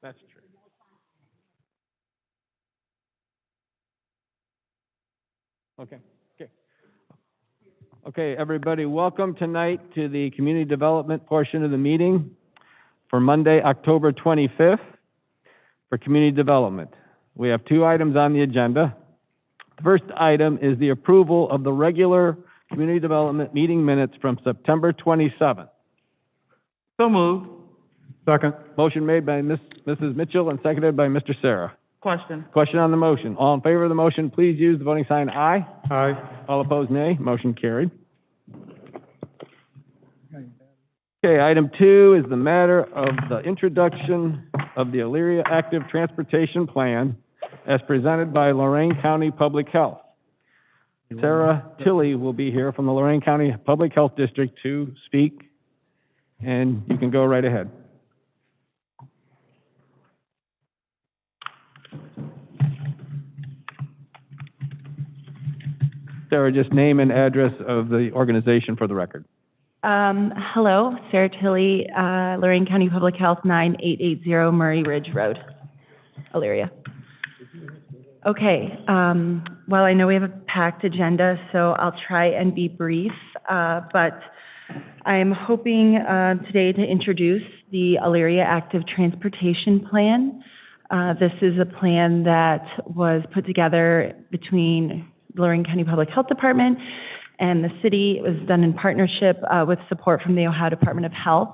That's true. Okay, everybody, welcome tonight to the community development portion of the meeting for Monday, October 25th for community development. We have two items on the agenda. The first item is the approval of the regular community development meeting minutes from September 27th. So moved. Second. Motion made by Mrs. Mitchell and seconded by Mr. Sarah. Question. Question on the motion. All in favor of the motion, please use the voting sign aye. Aye. All opposed, nay. Motion carried. Okay, item 2 is the matter of the introduction of the Elyria Active Transportation Plan as presented by Lorain County Public Health. Sarah Tilley will be here from the Lorain County Public Health District to speak, and you can go right ahead. Sarah, just name and address of the organization for the record. Hello, Sarah Tilley, Lorain County Public Health, 9880 Murray Ridge Road, Elyria. Okay, well, I know we have a packed agenda, so I'll try and be brief, but I'm hoping today to introduce the Elyria Active Transportation Plan. This is a plan that was put together between the Lorain County Public Health Department and the city. It was done in partnership with support from the Ohio Department of Health.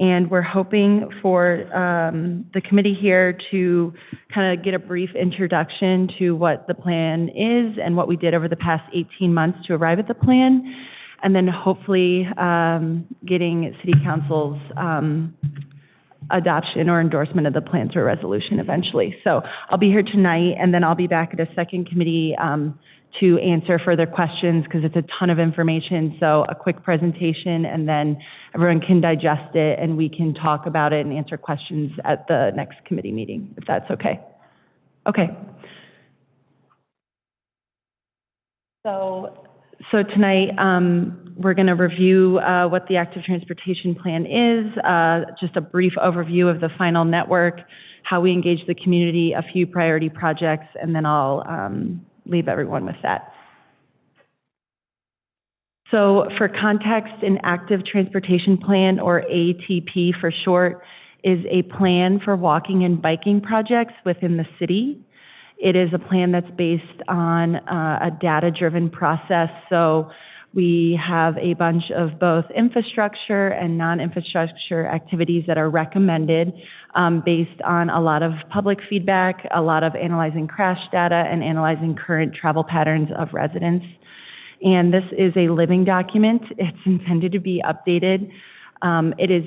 And we're hoping for the committee here to kind of get a brief introduction to what the plan is and what we did over the past 18 months to arrive at the plan, and then hopefully getting City Council's adoption or endorsement of the plan through a resolution eventually. So I'll be here tonight, and then I'll be back at a second committee to answer further questions because it's a ton of information. So a quick presentation, and then everyone can digest it, and we can talk about it and answer questions at the next committee meeting, if that's okay. Okay. So tonight, we're going to review what the Active Transportation Plan is, just a brief overview of the final network, how we engage the community, a few priority projects, and then I'll leave everyone with that. So for context, an Active Transportation Plan, or ATP for short, is a plan for walking and biking projects within the city. It is a plan that's based on a data-driven process. So we have a bunch of both infrastructure and non-infrastructure activities that are recommended based on a lot of public feedback, a lot of analyzing crash data, and analyzing current travel patterns of residents. And this is a living document. It's intended to be updated. It is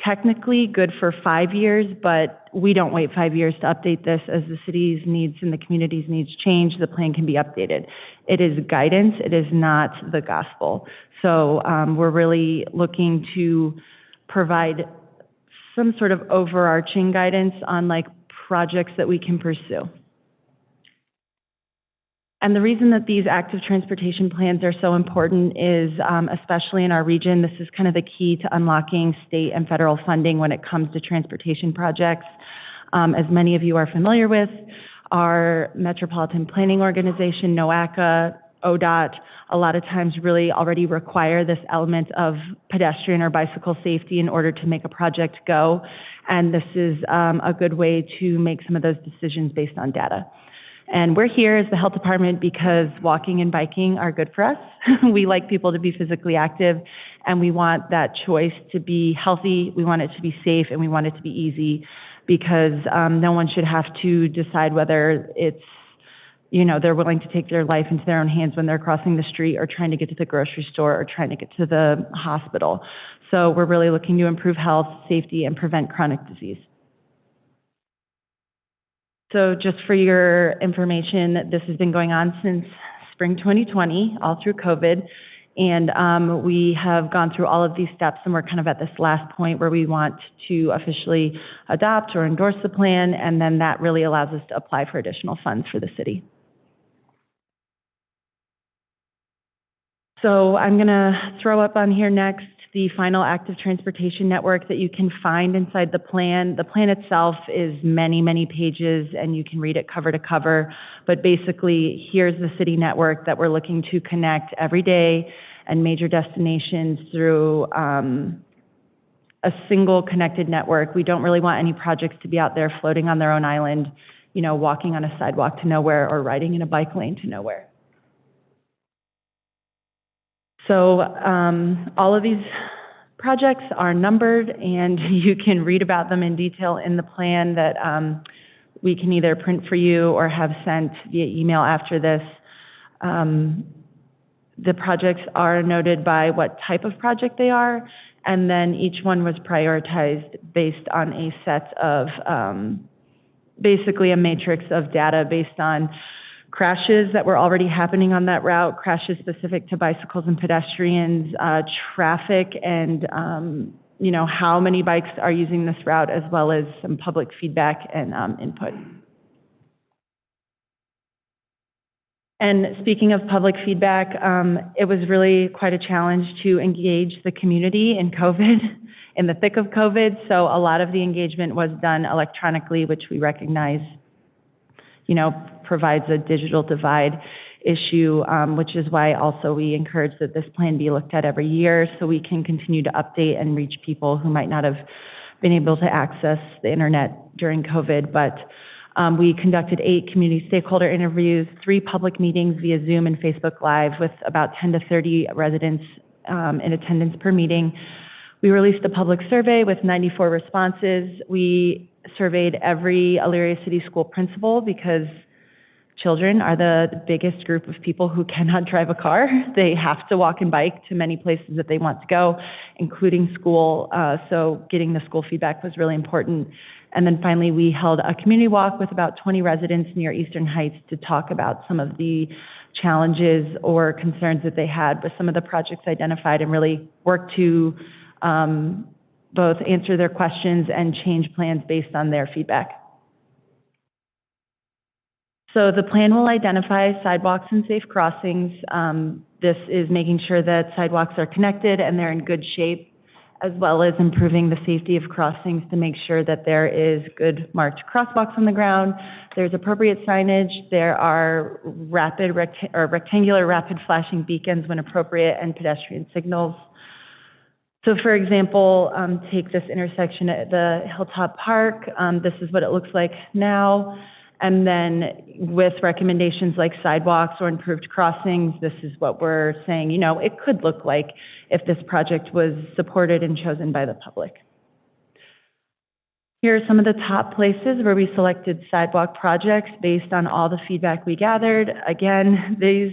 technically good for 5 years, but we don't wait 5 years to update this. As the city's needs and the community's needs change, the plan can be updated. It is guidance, it is not the gospel. So we're really looking to provide some sort of overarching guidance on like projects that we can pursue. And the reason that these active transportation plans are so important is, especially in our region, this is kind of the key to unlocking state and federal funding when it comes to transportation projects. As many of you are familiar with, our Metropolitan Planning Organization, NOACA, ODOT, a lot of times really already require this element of pedestrian or bicycle safety in order to make a project go. And this is a good way to make some of those decisions based on data. And we're here as the health department because walking and biking are good for us. We like people to be physically active, and we want that choice to be healthy, we want it to be safe, and we want it to be easy, because no one should have to decide whether it's, you know, they're willing to take their life into their own hands when they're crossing the street or trying to get to the grocery store or trying to get to the hospital. So we're really looking to improve health, safety, and prevent chronic disease. So just for your information, this has been going on since spring 2020, all through COVID. And we have gone through all of these steps, and we're kind of at this last point where we want to officially adopt or endorse the plan, and then that really allows us to apply for additional funds for the city. So I'm going to throw up on here next the final active transportation network that you can find inside the plan. The plan itself is many, many pages, and you can read it cover to cover. But basically, here's the city network that we're looking to connect every day and major destinations through a single connected network. We don't really want any projects to be out there floating on their own island, you know, walking on a sidewalk to nowhere or riding in a bike lane to nowhere. So all of these projects are numbered, and you can read about them in detail in the plan that we can either print for you or have sent via email after this. The projects are noted by what type of project they are, and then each one was prioritized based on a set of, basically a matrix of data based on crashes that were already happening on that route, crashes specific to bicycles and pedestrians, traffic, and you know, how many bikes are using this route, as well as some public feedback and input. And speaking of public feedback, it was really quite a challenge to engage the community in COVID, in the thick of COVID. So a lot of the engagement was done electronically, which we recognize, you know, provides a digital divide issue, which is why also we encourage that this plan be looked at every year so we can continue to update and reach people who might not have been able to access the internet during COVID. But we conducted 8 community stakeholder interviews, 3 public meetings via Zoom and Facebook Live with about 10 to 30 residents in attendance per meeting. We released a public survey with 94 responses. We surveyed every Elyria City School principal because children are the biggest group of people who cannot drive a car. They have to walk and bike to many places that they want to go, including school. So getting the school feedback was really important. And then finally, we held a community walk with about 20 residents near Eastern Heights to talk about some of the challenges or concerns that they had with some of the projects identified, and really work to both answer their questions and change plans based on their feedback. So the plan will identify sidewalks and safe crossings. This is making sure that sidewalks are connected and they're in good shape, as well as improving the safety of crossings to make sure that there is good marked crosswalks on the ground, there's appropriate signage, there are rectangular rapid flashing beacons when appropriate, and pedestrian signals. So for example, take this intersection at the Hilltop Park. This is what it looks like now. And then with recommendations like sidewalks or improved crossings, this is what we're saying, you know, it could look like if this project was supported and chosen by the public. Here are some of the top places where we selected sidewalk projects based on all the feedback we gathered. Again, these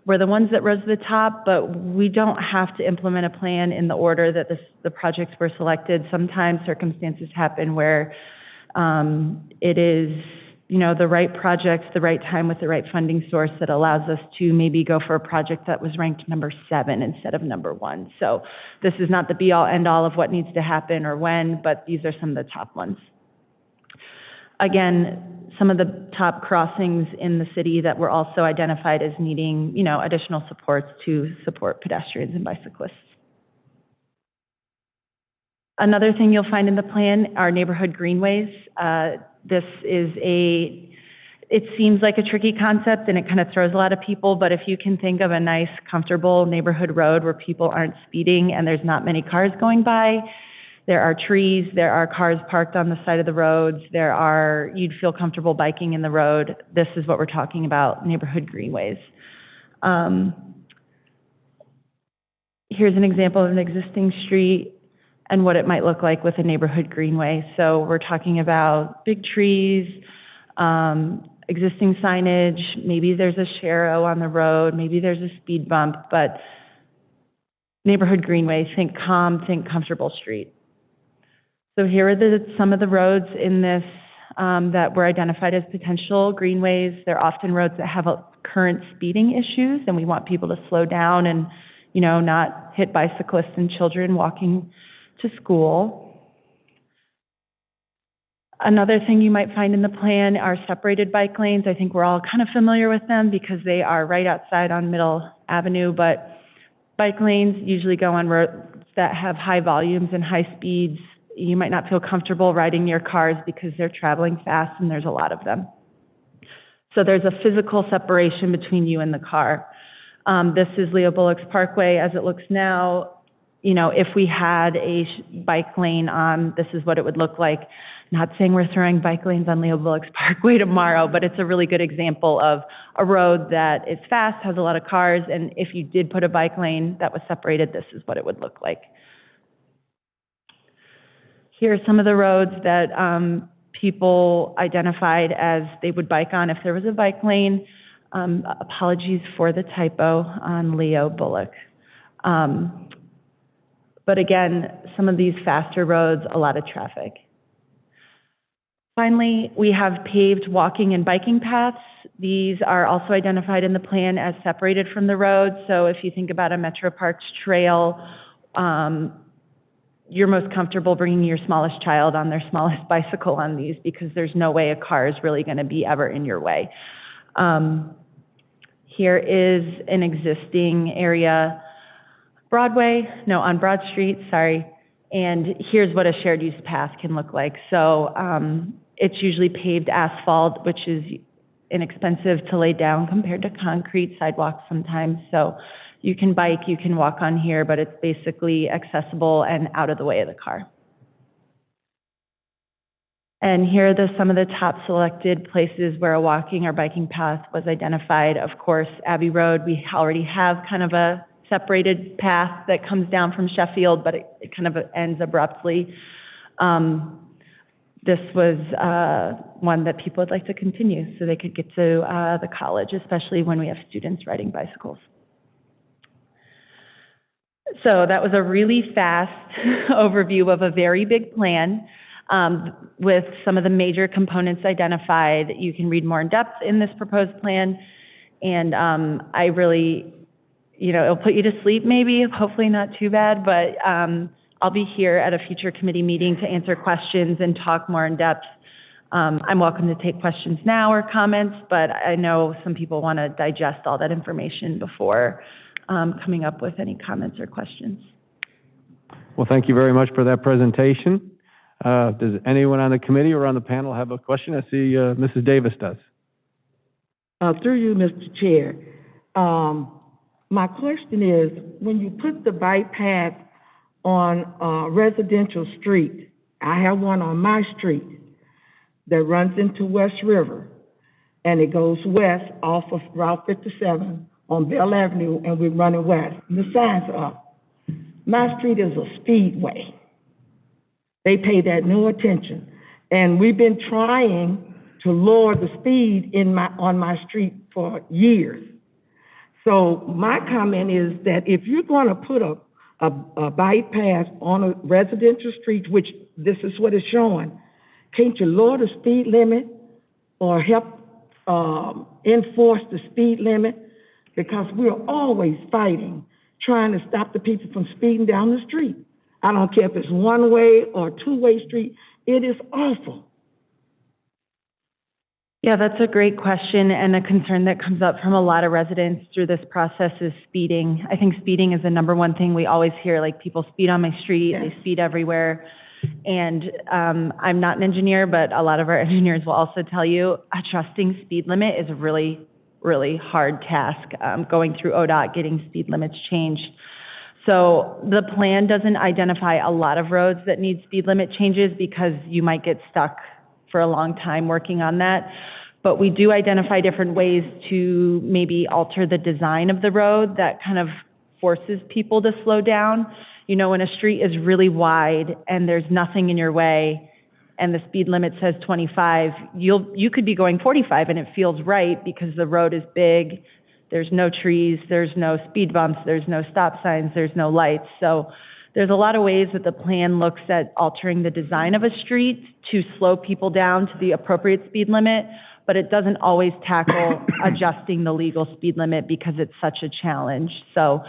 were the ones that rose to the top, but we don't have to implement a plan in the order that the projects were selected. Sometimes circumstances happen where it is, you know, the right projects, the right time with the right funding source that allows us to maybe go for a project that was ranked number 7 instead of number 1. So this is not the be-all, end-all of what needs to happen or when, but these are some of the top ones. Again, some of the top crossings in the city that were also identified as needing, you know, additional supports to support pedestrians and bicyclists. Another thing you'll find in the plan are neighborhood greenways. This is it seems like a tricky concept and it kind of throws a lot of people, but if you can think of a nice, comfortable neighborhood road where people aren't speeding and there's not many cars going by, there are trees, there are cars parked on the side of the roads, you'd feel comfortable biking in the road. This is what we're talking about, neighborhood greenways. Here's an example of an existing street and what it might look like with a neighborhood greenway. So we're talking about big trees, existing signage, maybe there's a sharrow on the road, maybe there's a speed bump, but neighborhood greenway, think calm, think comfortable street. So here are some of the roads in this that were identified as potential greenways. They're often roads that have current speeding issues, and we want people to slow down and, you know, not hit bicyclists and children walking to school. Another thing you might find in the plan are separated bike lanes. I think we're all kind of familiar with them because they are right outside on Middle Avenue, but bike lanes usually go on that have high volumes and high speeds. You might not feel comfortable riding near cars because they're traveling fast and there's a lot of them. So there's a physical separation between you and the car. This is Leo Bullock's Parkway as it looks now. You know, if we had a bike lane on, this is what it would look like. Not saying we're throwing bike lanes on Leo Bullock's Parkway tomorrow, but it's a really good example of a road that is fast, has a lot of cars, and if you did put a bike lane that was separated, this is what it would look like. Here are some of the roads that people identified as they would bike on if there was a bike lane. Apologies for the typo on Leo Bullock. But again, some of these faster roads, a lot of traffic. Finally, we have paved walking and biking paths. These are also identified in the plan as separated from the road. So if you think about a Metro Parks trail, you're most comfortable bringing your smallest child on their smallest bicycle on these because there's no way a car is really going to be ever in your way. Here is an existing area, on Broad Street, sorry. And here's what a shared use path can look like. So it's usually paved asphalt, which is inexpensive to lay down compared to concrete sidewalks sometimes. So you can bike, you can walk on here, but it's basically accessible and out of the way of the car. And here are some of the top selected places where a walking or biking path was identified. Of course, Abbey Road, we already have kind of a separated path that comes down from Sheffield, but it kind of ends abruptly. This was one that people would like to continue so they could get to the college, especially when we have students riding bicycles. So that was a really fast overview of a very big plan with some of the major components identified. You can read more in depth in this proposed plan, and I really, it'll put you to sleep maybe, hopefully not too bad, but I'll be here at a future committee meeting to answer questions and talk more in depth. I'm welcome to take questions now or comments, but I know some people want to digest all that information before coming up with any comments or questions. Well, thank you very much for that presentation. Does anyone on the committee or on the panel have a question? I see Mrs. Davis does. Through you, Mr. Chair. My question is, when you put the bike path on a residential street, I have one on my street that runs into West River, and it goes west off of Route 57 on Bell Avenue, and we're running west. And the signs are up. My street is a speedway. They pay that no attention. And we've been trying to lower the speed on my street for years. So my comment is that if you're going to put a bike path on a residential street, which this is what it's showing, can't you lower the speed limit or help enforce the speed limit? Because we're always fighting, trying to stop the people from speeding down the street. I don't care if it's one-way or two-way street. It is awful. Yeah, that's a great question, and a concern that comes up from a lot of residents through this process is speeding. I think speeding is the number one thing we always hear, like people speed on my street, yes. They speed everywhere. And I'm not an engineer, but a lot of our engineers will also tell you adjusting speed limit is a really, really hard task, going through ODOT, getting speed limits changed. So the plan doesn't identify a lot of roads that need speed limit changes because you might get stuck for a long time working on that. But we do identify different ways to maybe alter the design of the road that kind of forces people to slow down. You know, when a street is really wide and there's nothing in your way and the speed limit says 25, you could be going 45 and it feels right because the road is big, there's no trees, there's no speed bumps, there's no stop signs, there's no lights. So there's a lot of ways that the plan looks at altering the design of a street to slow people down to the appropriate speed limit, but it doesn't always tackle adjusting the legal speed limit because it's such a challenge. So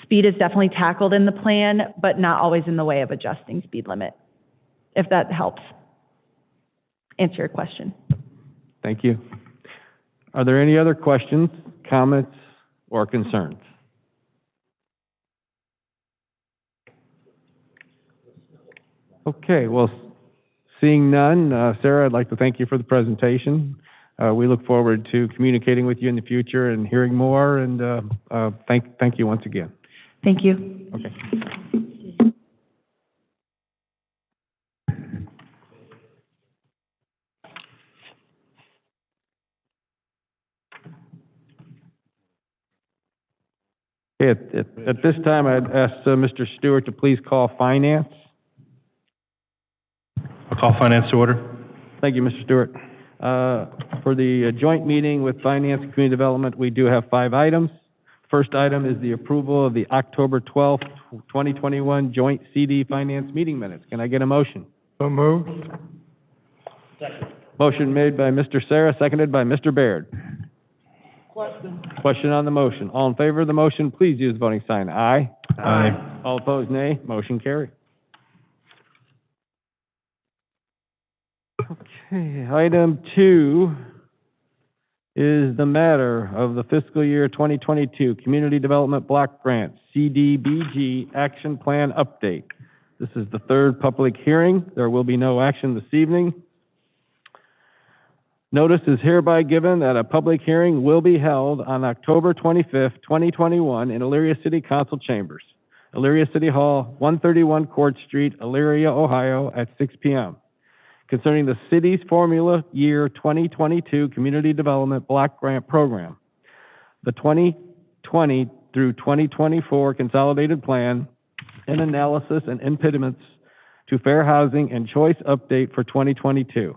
speed is definitely tackled in the plan, but not always in the way of adjusting speed limit, if that helps answer your question. Thank you. Are there any other questions, comments, or concerns? Okay, well, seeing none, Sarah, I'd like to thank you for the presentation. We look forward to communicating with you in the future and hearing more, and thank you once again. Thank you. Okay. At this time, I'd ask Mr. Stewart to please call Finance. I'll call Finance to order. Thank you, Mr. Stewart. For the joint meeting with Finance and Community Development, we do have 5 items. First item is the approval of the October 12th, 2021 joint CD Finance meeting minutes. Can I get a motion? So moved. Motion made by Mr. Sarah, seconded by Mr. Baird. Question. Question on the motion. All in favor of the motion, please use the voting sign. Aye. Aye. All opposed, nay. Motion carried. Okay, item 2 is the matter of the fiscal year 2022 Community Development Block Grant, CDBG Action Plan Update. This is the 3rd public hearing. There will be no action this evening. Notice is hereby given that a public hearing will be held on October 25th, 2021 in Elyria City Council Chambers, Elyria City Hall, 131 Court Street, Elyria, Ohio, at 6 p.m. concerning the city's Formula Year 2022 Community Development Block Grant Program, the 2020 through 2024 Consolidated Plan, and analysis and impediments to fair housing and choice update for 2022.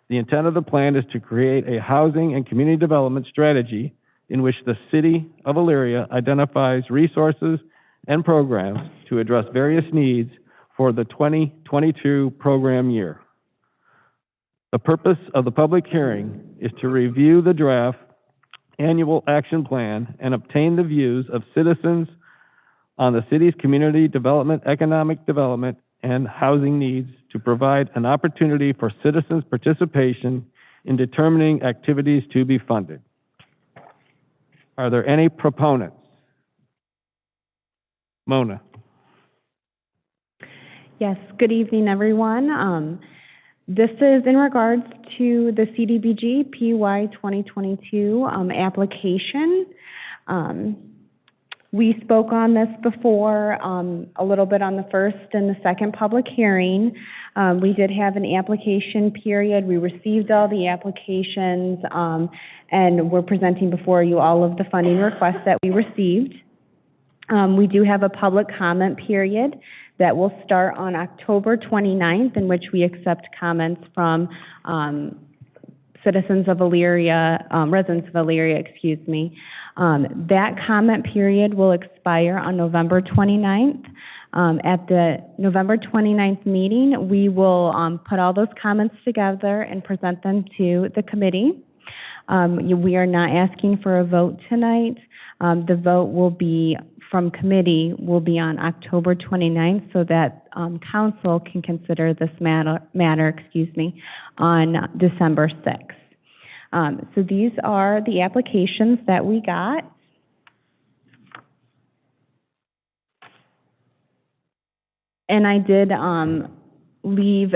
The intent of the plan is to create a housing and community development strategy in which the city of Elyria identifies resources and programs to address various needs for the 2022 program year. The purpose of the public hearing is to review the draft annual action plan and obtain the views of citizens on the city's community development, economic development, and housing needs to provide an opportunity for citizens' participation in determining activities to be funded. Are there any proponents? Mona. Yes, good evening, everyone. This is in regards to the CDBG Py 2022 application. We spoke on this before, a little bit on the first and the second public hearing. We did have an application period. We received all the applications, and we're presenting before you all of the funding requests that we received. We do have a public comment period that will start on October 29th, in which we accept comments from citizens of Elyria, residents of Elyria, excuse me. That comment period will expire on November 29th. At the November 29th meeting, we will put all those comments together and present them to the committee. We are not asking for a vote tonight. The vote will be from committee will be on October 29th so that council can consider this matter on December 6th. So these are the applications that we got. And I did leave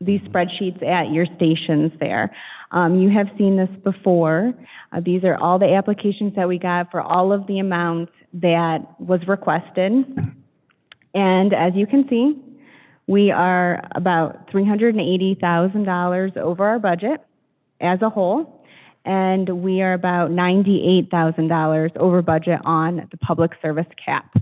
these spreadsheets at your stations there. You have seen this before. These are all the applications that we got for all of the amounts that was requested. And as you can see, we are about $380,000 over our budget as a whole, and we are about $98,000 over budget on the public service cap.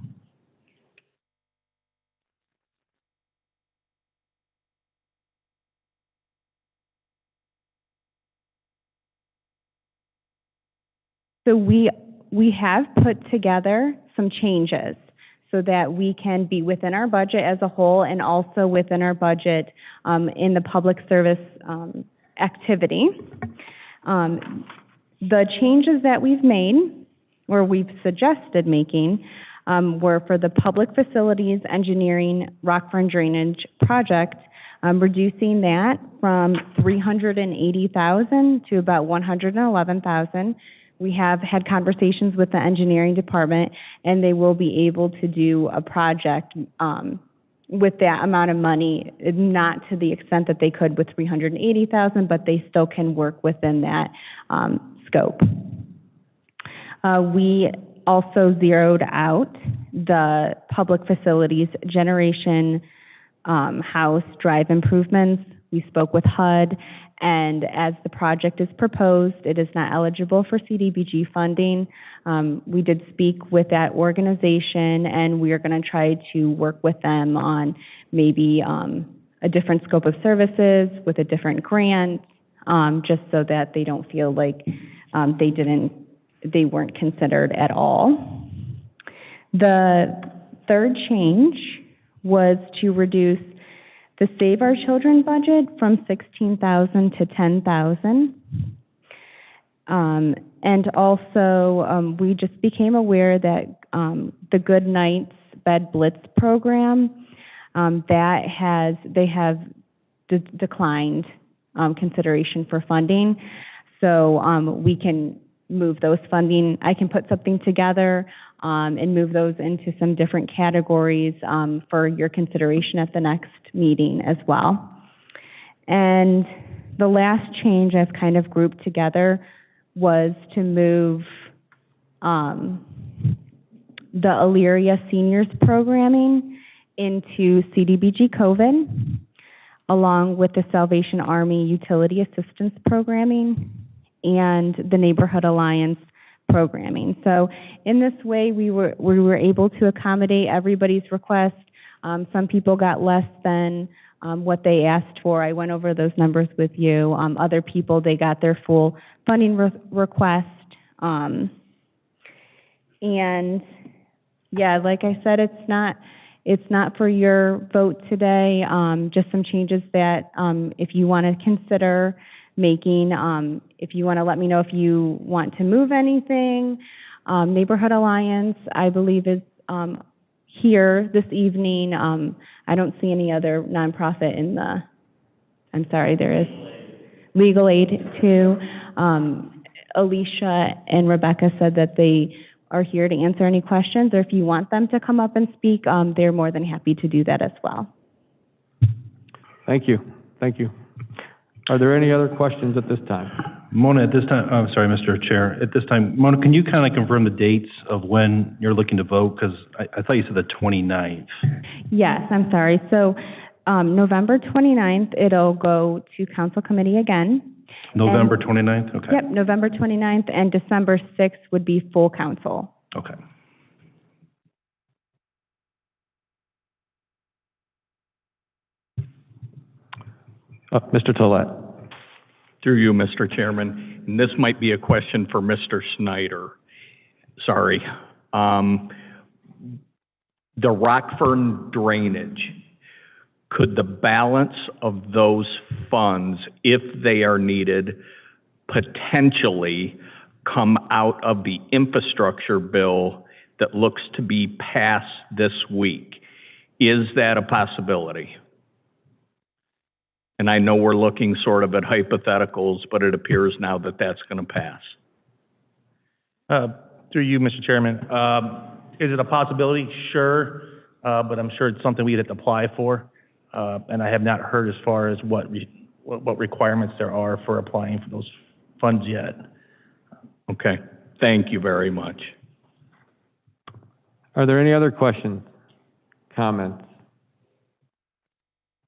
So we have put together some changes so that we can be within our budget as a whole and also within our budget in the public service activity. The changes that we've made, or we've suggested making, were for the public facilities engineering Rockford drainage project, reducing that from $380,000 to about $111,000. We have had conversations with the engineering department, and they will be able to do a project with that amount of money, not to the extent that they could with 380,000, but they still can work within that scope. We also zeroed out the public facilities generation house drive improvements. We spoke with HUD, and as the project is proposed, it is not eligible for CDBG funding. We did speak with that organization, and we are going to try to work with them on maybe a different scope of services with a different grant, just so that they don't feel like they weren't considered at all. The third change was to reduce the Save Our Children budget from 16,000 to 10,000. And also, we just became aware that the Good Nights Bed Blitz program, they have declined consideration for funding. So we can move those funding. I can put something together and move those into some different categories for your consideration at the next meeting as well. And the last change I've kind of grouped together was to move the Elyria Seniors Programming into CDBG COVID, along with the Salvation Army Utility Assistance Programming and the Neighborhood Alliance programming. So in this way, we were able to accommodate everybody's request. Some people got less than what they asked for. I went over those numbers with you. Other people, they got their full funding request. And yeah, like I said, it's not for your vote today. Just some changes that if you want to consider making, if you want to let me know if you want to move anything. Neighborhood Alliance, I believe, is here this evening. I don't see any other nonprofit in the, I'm sorry, there is Legal Aid too. Alicia and Rebecca said that they are here to answer any questions, or if you want them to come up and speak, they're more than happy to do that as well. Thank you. Thank you. Are there any other questions at this time? Mona, at this time, I'm sorry, Mr. Chair, at this time, Mona, can you kind of confirm the dates of when you're looking to vote? Because I thought you said the 29th. Yes, I'm sorry. So November 29th, it'll go to council committee again. November 29th? Okay. Yep, November 29th, and December 6th would be full council. Okay. Mr. Tilley. Through you, Mr. Chairman, and this might be a question for Mr. Snyder. Sorry. The Rockford drainage, could the balance of those funds, if they are needed, potentially come out of the infrastructure bill that looks to be passed this week? Is that a possibility? And I know we're looking sort of at hypotheticals, but it appears now that that's going to pass. Through you, Mr. Chairman, is it a possibility? Sure, but I'm sure it's something we'd have to apply for, and I have not heard as far as what requirements there are for applying for those funds yet. Okay, thank you very much. Are there any other questions, comments?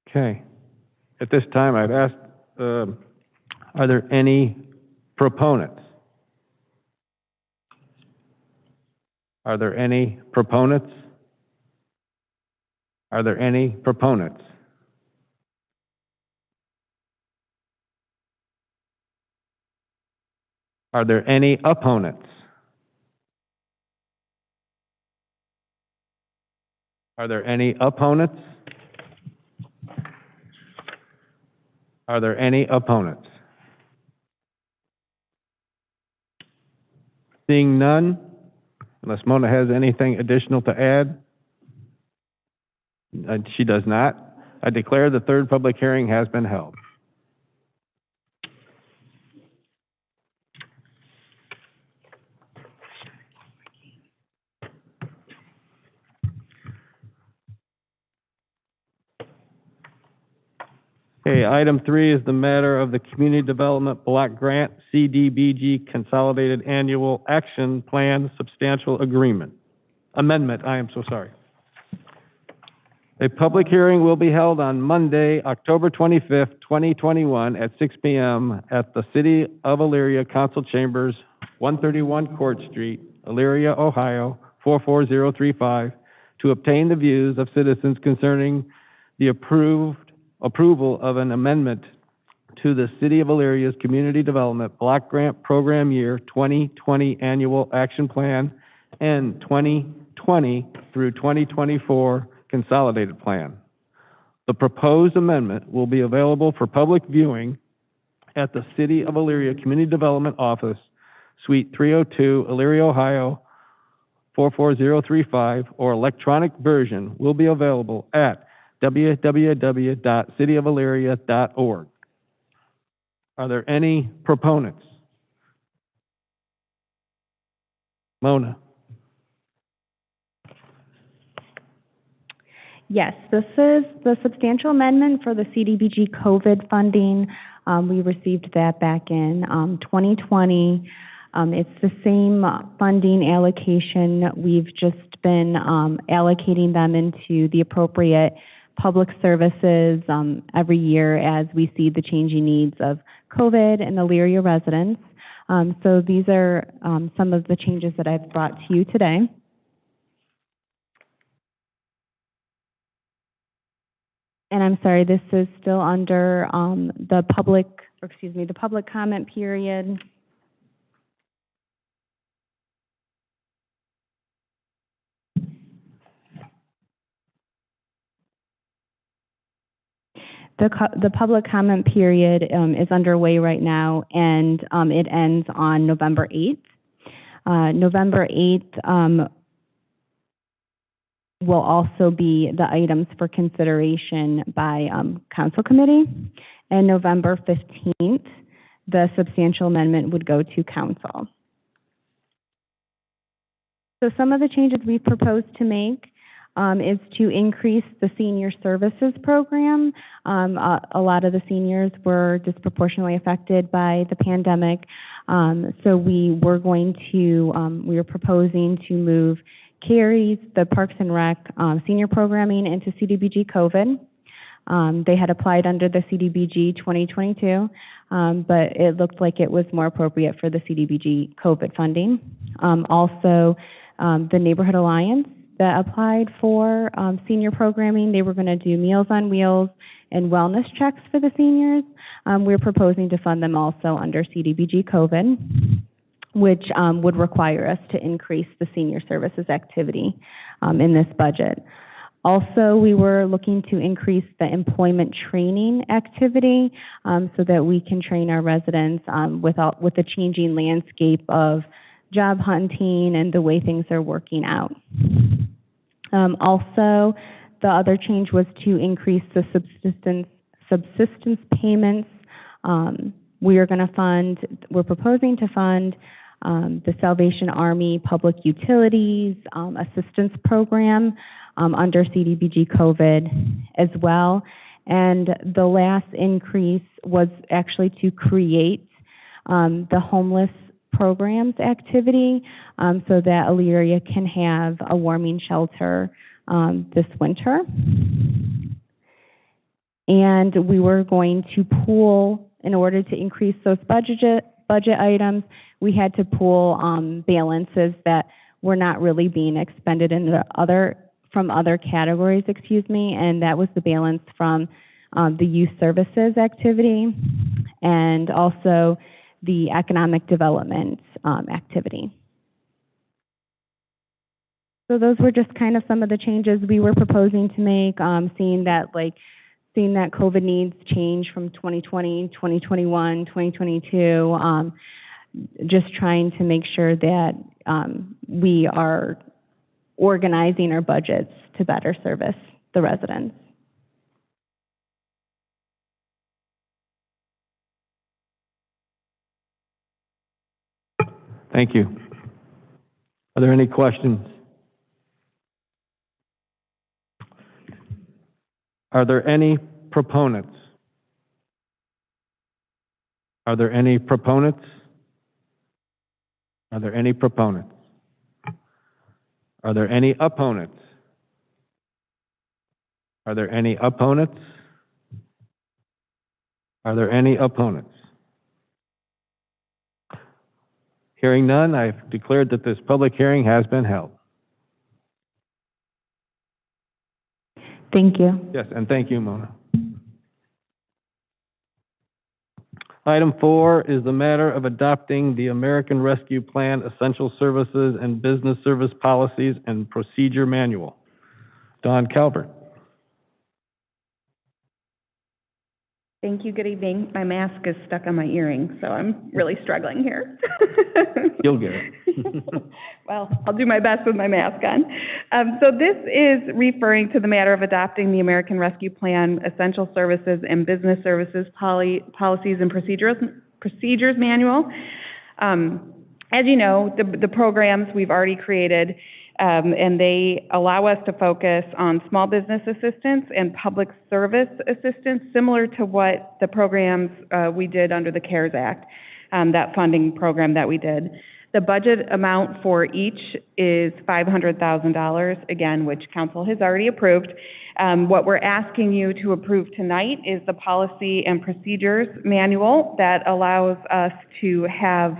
Okay. At this time, I've asked, are there any proponents? Are there any proponents? Are there any proponents? Are there any opponents? Are there any opponents? Are there any opponents? Seeing none, unless Mona has anything additional to add, she does not, I declare the third public hearing has been held. Okay, item 3 is the matter of the Community Development Block Grant CDBG Consolidated Annual Action Plan Substantial Amendment, I am so sorry. A public hearing will be held on Monday, October 25th, 2021 at 6 p.m. at the City of Elyria Council Chambers, 131 Court Street, Elyria, Ohio, 44035, to obtain the views of citizens concerning the approval of an amendment to the City of Elyria's Community Development Block Grant Program Year 2020 Annual Action Plan and 2020 through 2024 Consolidated Plan. The proposed amendment will be available for public viewing at the City of Elyria Community Development Office, Suite 302, Elyria, Ohio, 44035, or electronic version will be available at www.cityofelyria.org. Are there any proponents? Mona? Yes, this is the substantial amendment for the CDBG COVID funding. We received that back in 2020. It's the same funding allocation. We've just been allocating them into the appropriate public services every year as we see the changing needs of COVID and Elyria residents. So these are some of the changes that I've brought to you today. And I'm sorry, this is still under the public comment period. The public comment period is underway right now, and it ends on November 8th. November 8th will also be the items for consideration by council committee, and November 15th, the substantial amendment would go to council. So some of the changes we proposed to make is to increase the senior services program. A lot of the seniors were disproportionately affected by the pandemic. So we were proposing to move Carries, the Parks and Rec senior programming into CDBG COVID. They had applied under the CDBG 2022, but it looked like it was more appropriate for the CDBG COVID funding. Also, the Neighborhood Alliance that applied for senior programming, they were going to do Meals on Wheels and wellness checks for the seniors. We're proposing to fund them also under CDBG COVID, which would require us to increase the senior services activity in this budget. Also, we were looking to increase the employment training activity so that we can train our residents with the changing landscape of job hunting and the way things are working out. Also, the other change was to increase the subsistence payments. We're proposing to fund the Salvation Army Public Utilities Assistance Program under CDBG COVID as well. And the last increase was actually to create the homeless programs activity so that Elyria can have a warming shelter this winter. And we were going to pool, in order to increase those budget items, we had to pool balances that were not really being expended from other categories, and that was the balance from the youth services activity and also the economic development activity. So those were just kind of some of the changes we were proposing to make, seeing that COVID needs change from 2020, 2021, 2022, just trying to make sure that we are organizing our budgets to better service the residents. Thank you. Are there any questions? Are there any proponents? Are there any proponents? Are there any proponents? Are there any opponents? Are there any opponents? Are there any opponents? Hearing none, I've declared that this public hearing has been held. Thank you. Yes, and thank you, Mona. Item 4 is the matter of adopting the American Rescue Plan Essential Services and Business Service Policies and Procedure Manual. Dawn Calvert. Thank you, good evening. My mask is stuck on my earring, so I'm really struggling here. You'll get it. Well, I'll do my best with my mask on. So this is referring to the matter of adopting the American Rescue Plan Essential Services and Business Services Policies and Procedures Manual. As you know, the programs we've already created, and they allow us to focus on small business assistance and public service assistance, similar to what the programs we did under the CARES Act, that funding program that we did. The budget amount for each is $500,000, again, which council has already approved. What we're asking you to approve tonight is the policy and procedures manual that allows us to have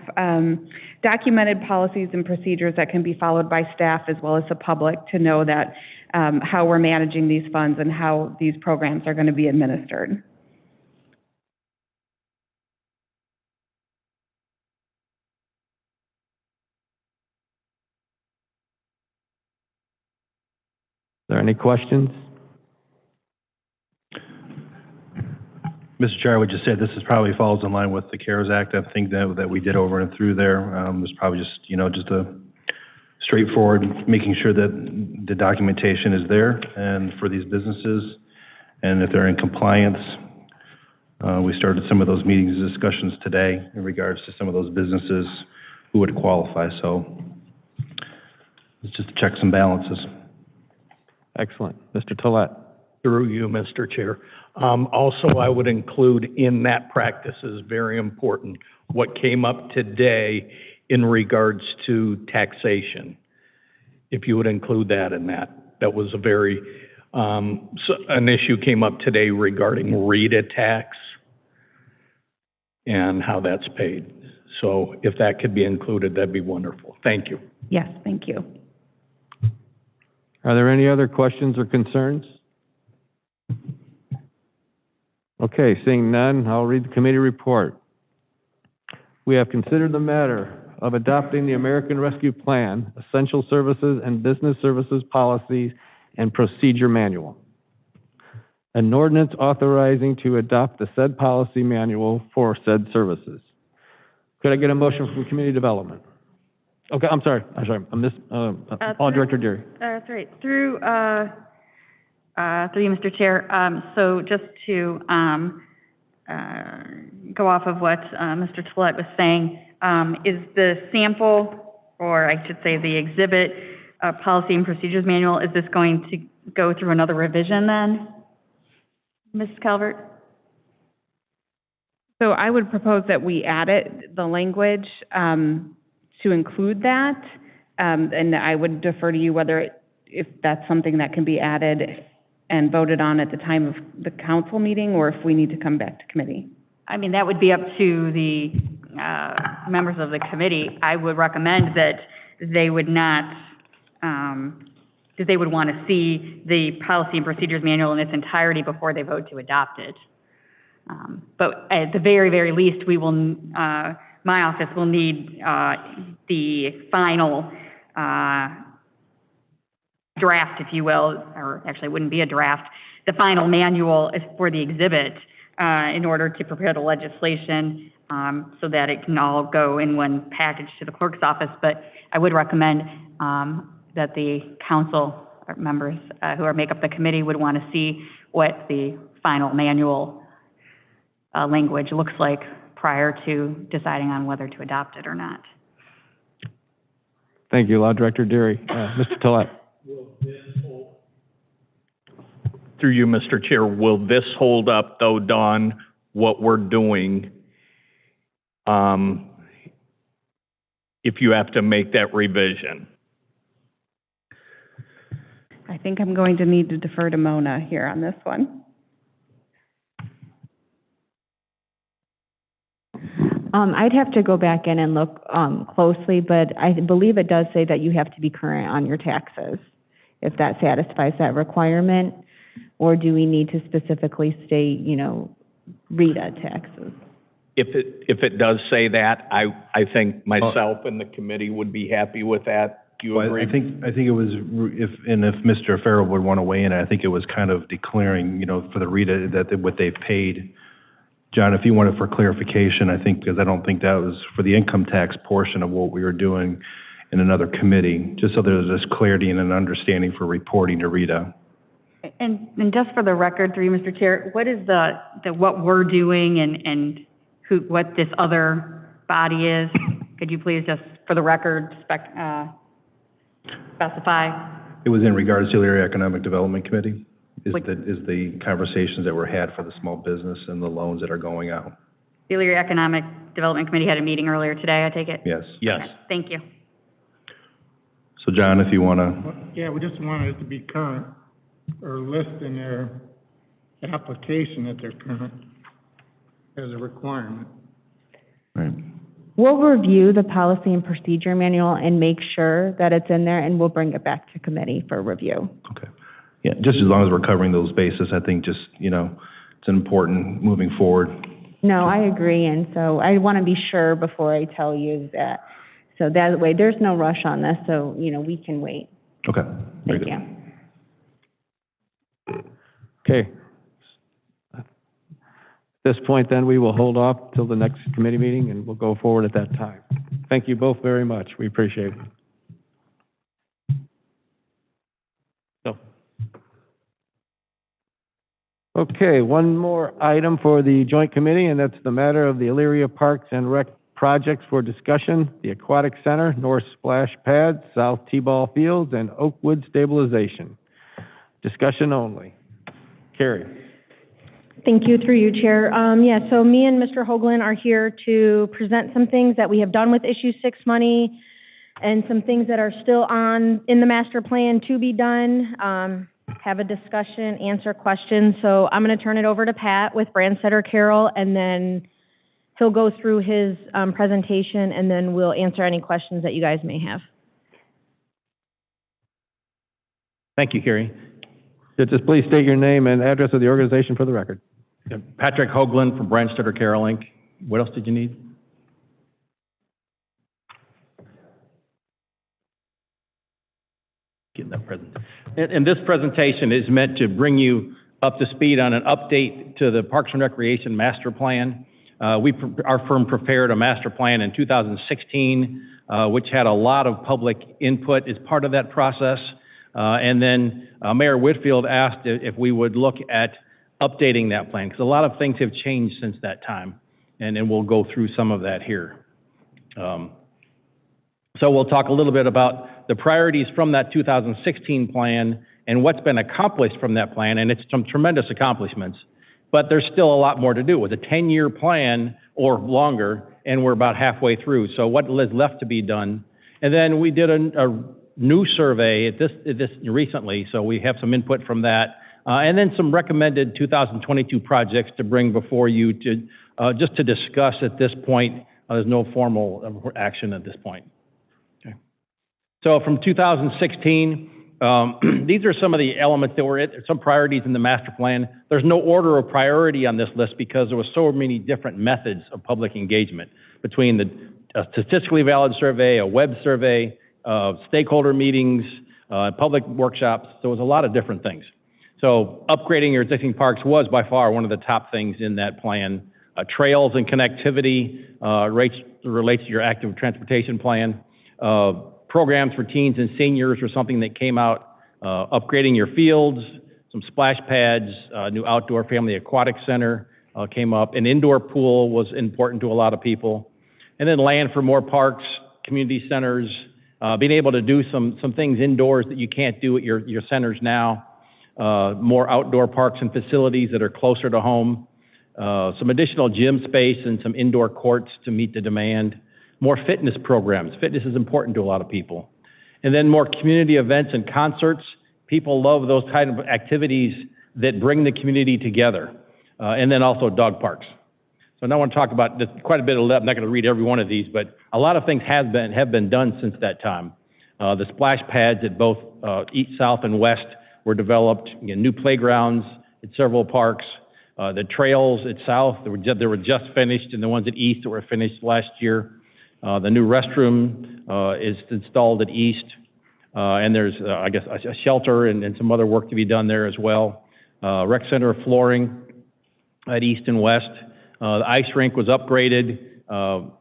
documented policies and procedures that can be followed by staff as well as the public to know that how we're managing these funds and how these programs are going to be administered. Are there any questions? Mr. Chair, I would just say this is probably falls in line with the CARES Act. I think that we did over and through there. It's probably just, just a straightforward, making sure that the documentation is there and for these businesses, and if they're in compliance. We started some of those meetings and discussions today in regards to some of those businesses who would qualify. So it's just checks and balances. Excellent. Mr. Tilley. Through you, Mr. Chair. Also, I would include in that practice is very important, what came up today in regards to taxation. If you would include that in that. That was a very, an issue came up today regarding RETA tax and how that's paid. So if that could be included, that'd be wonderful. Thank you. Yes, thank you. Are there any other questions or concerns? Okay, seeing none, I'll read the committee report. We have considered the matter of adopting the American Rescue Plan, Essential Services and Business Services Policies and Procedure Manual. An ordinance authorizing to adopt the said policy manual for said services. Could I get a motion from Community Development? Okay, I'm sorry, I missed, Director Deary. That's right. Through you, Mr. Chair. So just to go off of what Mr. Tilley was saying, is the sample, or I should say the exhibit, policy and procedures manual, is this going to go through another revision then, Ms. Calvert? So I would propose that we added the language to include that, and I would defer to you whether if that's something that can be added and voted on at the time of the council meeting, or if we need to come back to committee. I mean, that would be up to the members of the committee. I would recommend that they would not, that they would want to see the policy and procedures manual in its entirety before they vote to adopt it. But at the very, very least, we will, my office will need the final draft, if you will, or actually it wouldn't be a draft, the final manual is for the exhibit in order to prepare the legislation so that it can all go in one package to the clerk's office. But I would recommend that the council members who make up the committee would want to see what the final manual language looks like prior to deciding on whether to adopt it or not. Thank you, Law Director Deary. Mr. Tilley. Through you, Mr. Chair, will this hold up, though, Dawn, what we're doing if you have to make that revision. I think I'm going to need to defer to Mona here on this one. I'd have to go back in and look closely, but I believe it does say that you have to be current on your taxes, if that satisfies that requirement, or do we need to specifically state, you know, RETA taxes? If it does say that, I think myself and the committee would be happy with that. Do you agree? I think it was, if Mr. Farrell would want to weigh in, I think it was kind of declaring, you know, for the RETA that what they've paid. John, if you wanted for clarification, I think, because I don't think that was for the income tax portion of what we were doing in another committee, just so there's this clarity and an understanding for reporting to RETA. And just for the record, through you, Mr. Chair, what is the what we're doing and what this other body is? Could you please just, for the record, specify? It was in regards to the Elyria Economic Development Committee. Is the conversations that were had for the small business and the loans that are going out. The Elyria Economic Development Committee had a meeting earlier today, I take it? Yes. Yes. Okay, thank you. So John, if you want to. Yeah, we just wanted it to be current, or list in their application that they're current as a requirement. Right. We'll review the policy and procedure manual and make sure that it's in there, and we'll bring it back to committee for review. Okay. Yeah, just as long as we're covering those bases, I think just, you know, it's important moving forward. No, I agree, and so I want to be sure before I tell you that. So that way, there's no rush on this, so, you know, we can wait. Okay. Very Thank good. you. Okay. At this point, then, we will hold off till the next committee meeting, and we'll go forward at that time. Thank you both very much. We appreciate it. Okay, one more item for the joint committee, and that's the matter of the Elyria Parks and Rec projects for discussion, the Aquatic Center, North Splash Pads, South T-ball Fields, and Oakwood Stabilization. Discussion only. Carrie. Thank you, through you, Chair. Yeah, so me and Mr. Hoagland are here to present some things that we have done with Issue 6 money and some things that are still in the master plan to be done. Have a discussion, answer questions. So I'm going to turn it over to Pat with Brandstetter Carroll, and then he'll go through his presentation, and then we'll answer any questions that you guys may have. Thank you, Carrie. Just please state your name and address of the organization for the record. Patrick Hoagland from Brandstetter Carroll, Inc. What else did you need? Getting that present. And this presentation is meant to bring you up to speed on an update to the Parks and Recreation Master Plan. Our firm prepared a master plan in 2016, which had a lot of public input as part of that process. And then Mayor Whitfield asked if we would look at updating that plan, because a lot of things have changed since that time. And we'll go through some of that here. So we'll talk a little bit about the priorities from that 2016 plan and what's been accomplished from that plan, and it's some tremendous accomplishments. But there's still a lot more to do. It was a 10-year plan or longer, and we're about halfway through. So what is left to be done? And then we did a new survey at this recently, so we have some input from that. And then some recommended 2022 projects to bring before you to just to discuss at this point. There's no formal action at this point. Okay. So from 2016, these are some of the elements that were some priorities in the master plan. There's no order of priority on this list because there were so many different methods of public engagement between the statistically valid survey, a web survey, stakeholder meetings, public workshops. So it was a lot of different things. So upgrading your existing parks was by far one of the top things in that plan. Trails and connectivity relates to your active transportation plan. Programs for teens and seniors were something that came out. Upgrading your fields, some splash pads, new outdoor family aquatic center came up. An indoor pool was important to a lot of people. And then land for more parks, community centers, being able to do some things indoors that you can't do at your centers now. More outdoor parks and facilities that are closer to home. some additional gym space and some indoor courts to meet the demand, more fitness programs. Fitness is important to a lot of people. And then more community events and concerts. People love those kind of activities that bring the community together. And then also dog parks. So now I want to talk about this, quite a bit of, I'm not going to read every one of these, but a lot of things have been done since that time. The splash pads at both east, south, and west were developed. New playgrounds at several parks. The trails at south, they were just finished, and the ones at east that were finished last year. The new restroom is installed at east, and there's, I guess, a shelter and some other work to be done there as well. Rec center flooring at east and west. The ice rink was upgraded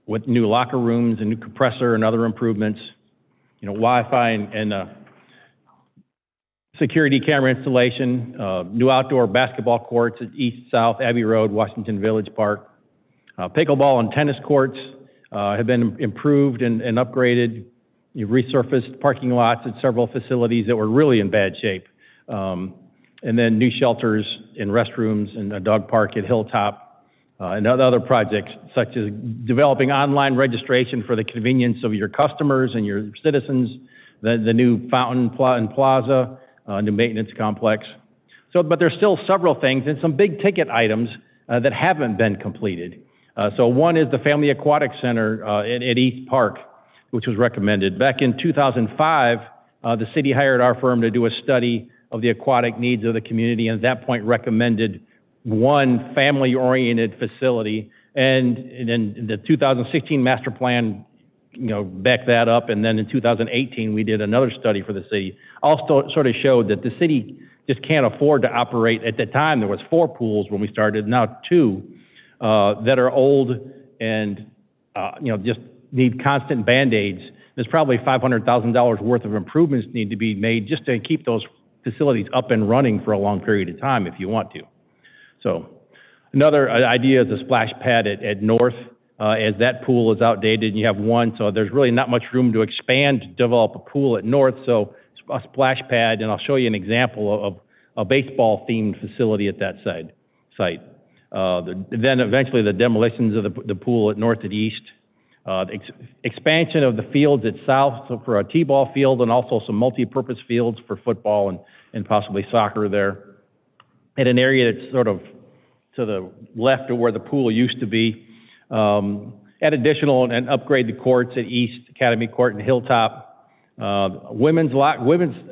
with new locker rooms and new compressor and other improvements. Wi-Fi and security camera installation, new outdoor basketball courts at East, South, Abbey Road, Washington Village Park. Pickleball and tennis courts have been improved and upgraded. You've resurfaced parking lots at several facilities that were really in bad shape. And then new shelters and restrooms and a dog park at Hilltop. And other projects, such as developing online registration for the convenience of your customers and your citizens, the new fountain and plaza, new maintenance complex. But there's still several things and some big ticket items that haven't been completed. So one is the Family Aquatic Center at East Park, which was recommended. Back in 2005, the city hired our firm to do a study of the aquatic needs of the community, and at that point recommended one family-oriented facility, and then the 2016 master plan, backed that up, and then in 2018 we did another study for the city. Also sort of showed that the city just can't afford to operate. At the time there was 4 pools when we started, now 2 that are old and just need constant Band-Aids. There's probably $500,000 worth of improvements need to be made just to keep those facilities up and running for a long period of time if you want to. So another idea is a splash pad at North, as that pool is outdated and you have one, so there's really not much room to expand to develop a pool at North, so a splash pad, and I'll show you an example of a baseball-themed facility at that site. Then eventually the demolitions of the pool at North and East, expansion of the fields at South, so for a T-ball field and also some multi-purpose fields for football and possibly soccer there. At an area that's sort of to the left of where the pool used to be. Add additional and upgrade the courts at East, Academy Court, and Hilltop. Women's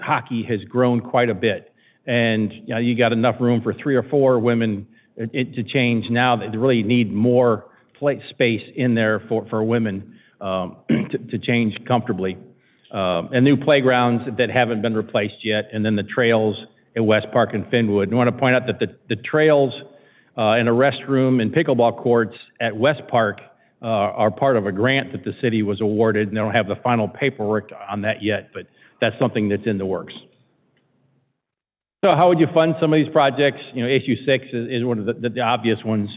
hockey has grown quite a bit, and you got enough room for 3 or 4 women to change now. They really need more play space in there for women to change comfortably. And new playgrounds that haven't been replaced yet, and then the trails at West Park and Finwood. And I want to point out that the trails and a restroom and pickleball courts at West Park are part of a grant that the city was awarded, and they don't have the final paperwork on that yet, but that's something that's in the works. So how would you fund some of these projects? Issue 6 is one of the obvious ones.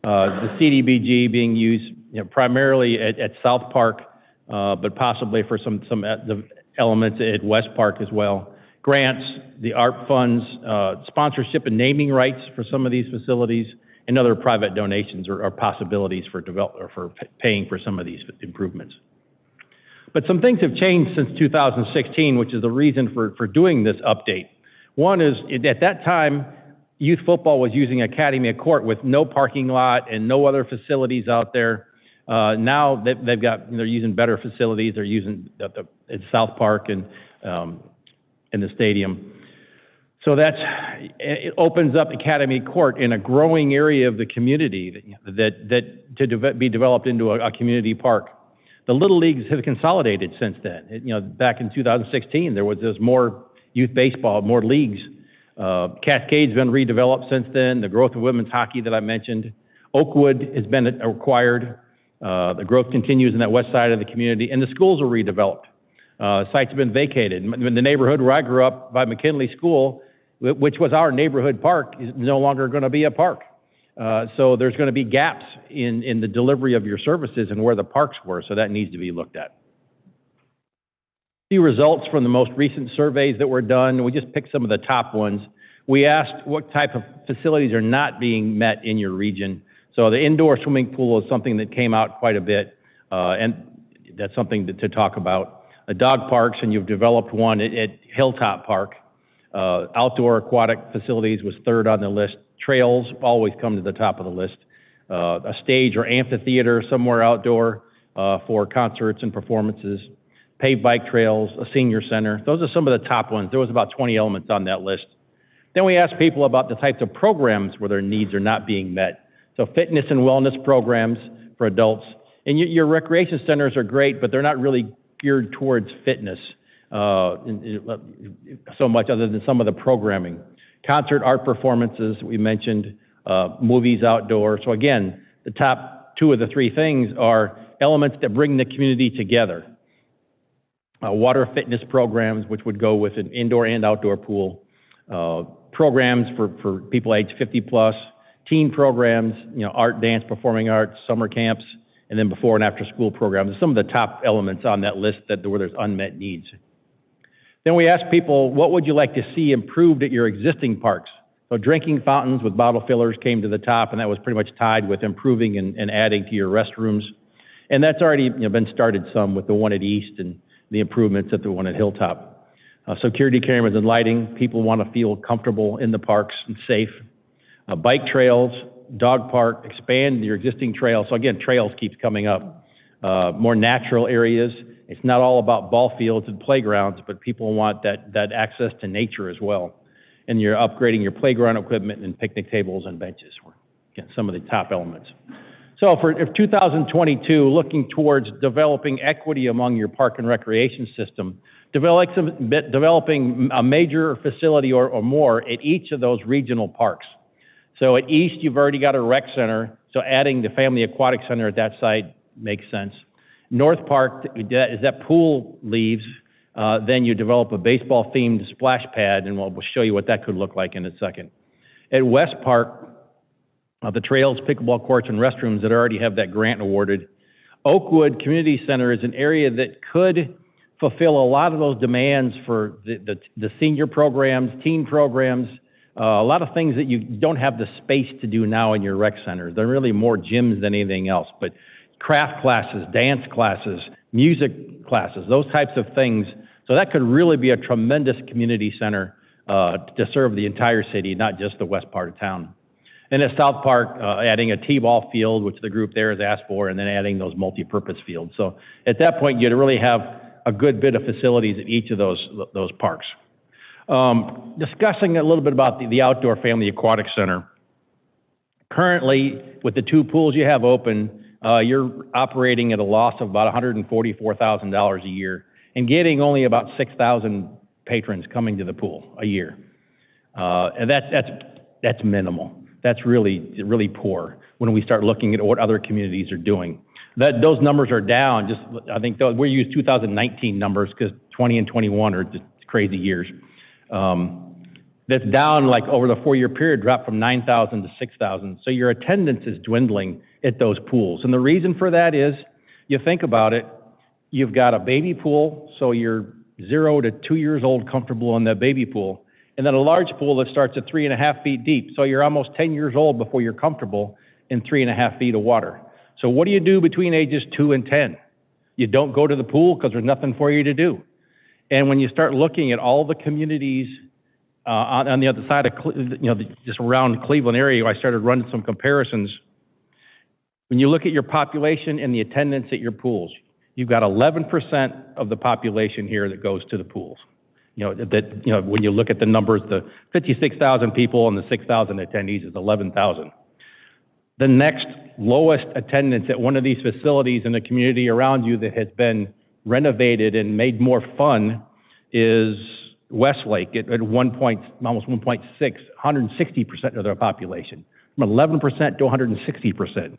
The CDBG being used primarily at South Park, but possibly for some the elements at West Park as well. Grants, the ARP funds, sponsorship and naming rights for some of these facilities, and other private donations or possibilities for paying for some of these improvements. But some things have changed since 2016, which is the reason for doing this update. One is, at that time, youth football was using Academy Court with no parking lot and no other facilities out there. Now they're using better facilities. They're using at South Park and in the stadium. So it opens up Academy Court in a growing area of the community that to be developed into a community park. The Little Leagues have consolidated since then. Back in 2016, there's more youth baseball, more leagues. Cascade's been redeveloped since then. The growth of women's hockey that I mentioned. Oakwood has been acquired. The growth continues in that west side of the community, and the schools are redeveloped. Sites have been vacated. In the neighborhood where I grew up by McKinley School, which was our neighborhood park, is no longer going to be a park. So there's going to be gaps in the delivery of your services and where the parks were, so that needs to be looked at. A few results from the most recent surveys that were done. We just picked some of the top ones. We asked what type of facilities are not being met in your region. So the indoor swimming pool is something that came out quite a bit, and that's something to talk about. Dog parks, and you've developed one at Hilltop Park. Outdoor aquatic facilities was third on the list. Trails always come to the top of the list. A stage or amphitheater somewhere outdoor for concerts and performances. Paved bike trails, a senior center. Those are some of the top ones. There was about 20 elements on that list. Then we asked people about the types of programs where their needs are not being met. So fitness and wellness programs for adults. And your recreation centers are great, but they're not really geared towards fitness so much, other than some of the programming. Concert art performances, we mentioned, movies outdoors. So again, the top two of the three things are elements that bring the community together. Water fitness programs, which would go with an indoor and outdoor pool. Programs for people aged 50 plus. Teen programs, art, dance, performing arts, summer camps, and then before and after school programs. Some of the top elements on that list where there's unmet needs. Then we asked people, what would you like to see improved at your existing parks? So drinking fountains with bottle fillers came to the top, and that was pretty much tied with improving and adding to your restrooms. And that's already been started some with the one at East and the improvements at the one at Hilltop. Security cameras and lighting. People want to feel comfortable in the parks and safe. Bike trails, dog park, expand your existing trails. So again, trails keeps coming up. More natural areas. It's not all about ball fields and playgrounds, but people want that access to nature as well. And you're upgrading your playground equipment and picnic tables and benches. Again, some of the top elements. So for 2022, looking towards developing equity among your park and recreation system, developing a major facility or more at each of those regional parks. So at East, you've already got a rec center, so adding the Family Aquatic Center at that site makes sense. North Park, as that pool leaves, then you develop a baseball-themed splash pad, and we'll show you what that could look like in a second. At West Park, the trails, pickleball courts, and restrooms that already have that grant awarded. Oakwood Community Center is an area that could fulfill a lot of those demands for the senior programs, teen programs, a lot of things that you don't have the space to do now in your rec centers. They're really more gyms than anything else, but craft classes, dance classes, music classes, those types of things. So that could really be a tremendous community center to serve the entire city, not just the west part of town. And at South Park, adding a T-ball field, which the group there has asked for, and then adding those multi-purpose fields. So at that point, you'd really have a good bit of facilities at each of those parks. Discussing a little bit about the Outdoor Family Aquatic Center. Currently, with the two pools you have open, you're operating at a loss of about $144,000 a year and getting only about 6,000 patrons coming to the pool a year. And that's minimal. That's really poor when we start looking at what other communities are doing. Those numbers are down. I think we use 2019 numbers because 20 and 21 are just crazy years. That's down, like over the 4-year period, dropped from 9,000 to 6,000. So your attendance is dwindling at those pools. And the reason for that is, you think about it, you've got a baby pool, so you're 0 to 2 years old comfortable in that baby pool. And then a large pool that starts at 3.5 feet deep. So you're almost 10 years old before you're comfortable in 3.5 feet of water. So what do you do between ages 2 and 10? You don't go to the pool because there's nothing for you to do. And when you start looking at all the communities on the other side of, just around Cleveland area, I started running some comparisons. When you look at your population and the attendance at your pools, you've got 11% of the population here that goes to the pools. When you look at the numbers, the 56,000 people and the 6,000 attendees is 11,000. The next lowest attendance at one of these facilities in the community around you that has been renovated and made more fun is Westlake at almost 1.6, 160% of their population, from 11% to 160%.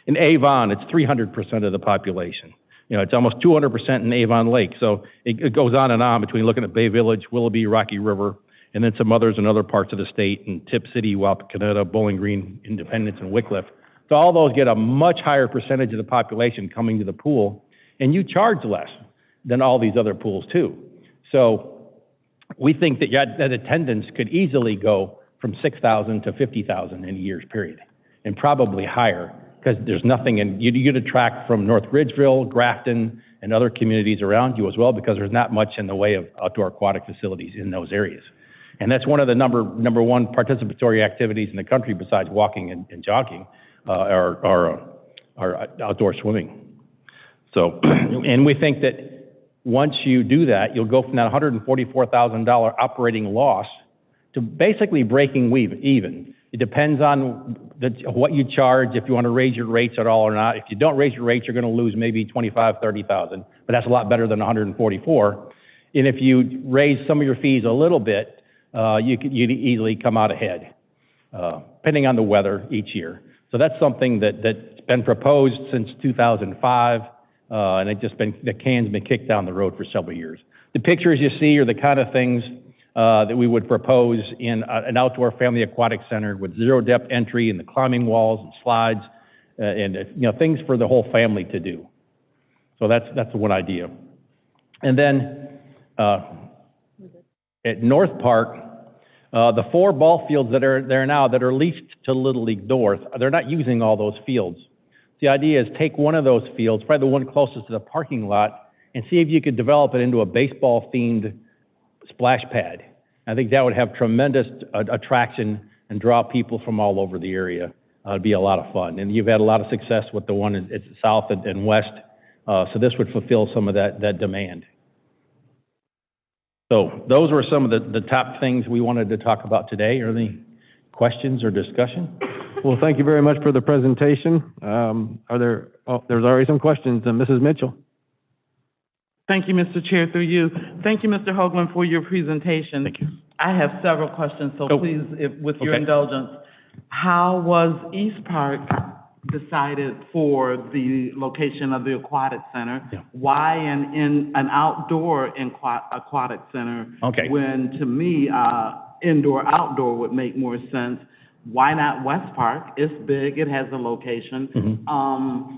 In Avon, it's 300% of the population. It's almost 200% in Avon Lake. So it goes on and on between looking at Bay Village, Willoughby, Rocky River, and then some others in other parts of the state, in Tip City, Wapakoneta, Bowling Green, Independence, and Wickliffe. So all those get a much higher percentage of the population coming to the pool, and you charge less than all these other pools too. So we think that attendance could easily go from 6,000 to 50,000 in a year's period, and probably higher, because there's nothing you'd attract from North Ridgeville, Grafton, and other communities around you as well, because there's not much in the way of outdoor aquatic facilities in those areas. And that's one of the number one participatory activities in the country besides walking and jogging, are outdoor swimming. So, and we think that once you do that, you'll go from that $144,000 operating loss to basically breaking even. It depends on what you charge, if you want to raise your rates at all or not. If you don't raise your rates, you're going to lose maybe $25,000, $30,000, but that's a lot better than $144,000. And if you raise some of your fees a little bit, you'd easily come out ahead, depending on the weather each year. So that's something that's been proposed since 2005, and the can's been kicked down the road for several years. The pictures you see are the kind of things that we would propose in an outdoor family aquatic center with zero depth entry and the climbing walls and slides, and things for the whole family to do. So that's one idea. And then at North Park, the 4 ball fields that are there now that are leased to Little League North, they're not using all those fields. The idea is take one of those fields, probably the one closest to the parking lot, and see if you could develop it into a baseball-themed splash pad. I think that would have tremendous attraction and draw people from all over the area. It'd be a lot of fun. And you've had a lot of success with the one at south and west, so this would fulfill some of that demand. So those were some of the top things we wanted to talk about today. Are there any questions or discussion? Well, thank you very much for the presentation. There's already some questions. Mrs. Mitchell. Thank you, Mr. Chair, through you. Thank you, Mr. Hoagland, for your presentation. Thank you. I have several questions, so please, with your indulgence, how was East Park decided for the location of the aquatic center? Yeah. Why in an outdoor aquatic center? Okay. When, to me, indoor-outdoor would make more sense. Why not West Park? It's big, it has a location. Mm-hmm.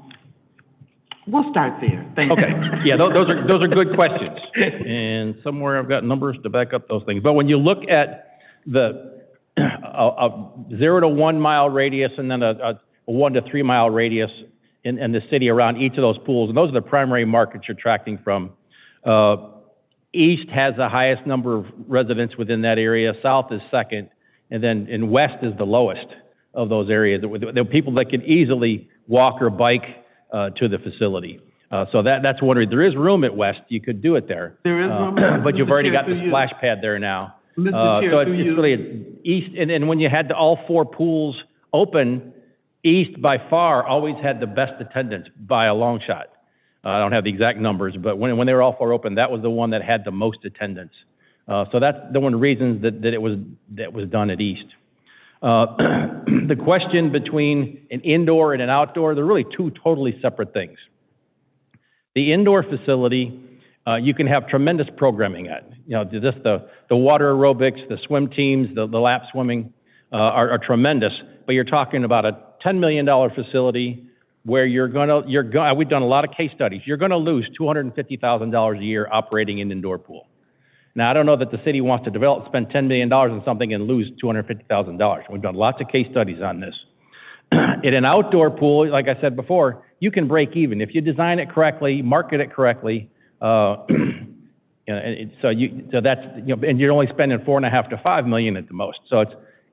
We'll start there. Thank you. Okay. Yeah, those are good questions. And somewhere I've got numbers to back up those things. But when you look at the 0 to 1 mile radius and then a 1 to 3 mile radius in the city around each of those pools, and those are the primary markets you're tracking from. East has the highest number of residents within that area. South is second. And then in west is the lowest of those areas. The people that could easily walk or bike to the facility. So that's one reason. There is room at west. You could do it there. There is room. But you've already got the splash pad there now. Mr. Chair, so it's really east. And when you had all 4 pools open, east by far always had the best attendance by a long shot. I don't have the exact numbers, but when they were all 4 open, that was the one that had the most attendance. So that's the one of the reasons that it was done at East. The question between an indoor and an outdoor, they're really 2 totally separate things. The indoor facility, you can have tremendous programming at. Just the water aerobics, the swim teams, the lap swimming are tremendous. But you're talking about a $10 million facility where we've done a lot of case studies. You're going to lose $250,000 a year operating an indoor pool. Now, I don't know that the city wants to spend $10 million on something and lose $250,000. We've done lots of case studies on this. In an outdoor pool, like I said before, you can break even. If you design it correctly, market it correctly, so that's, and you're only spending $4.5 to $5 million at the most.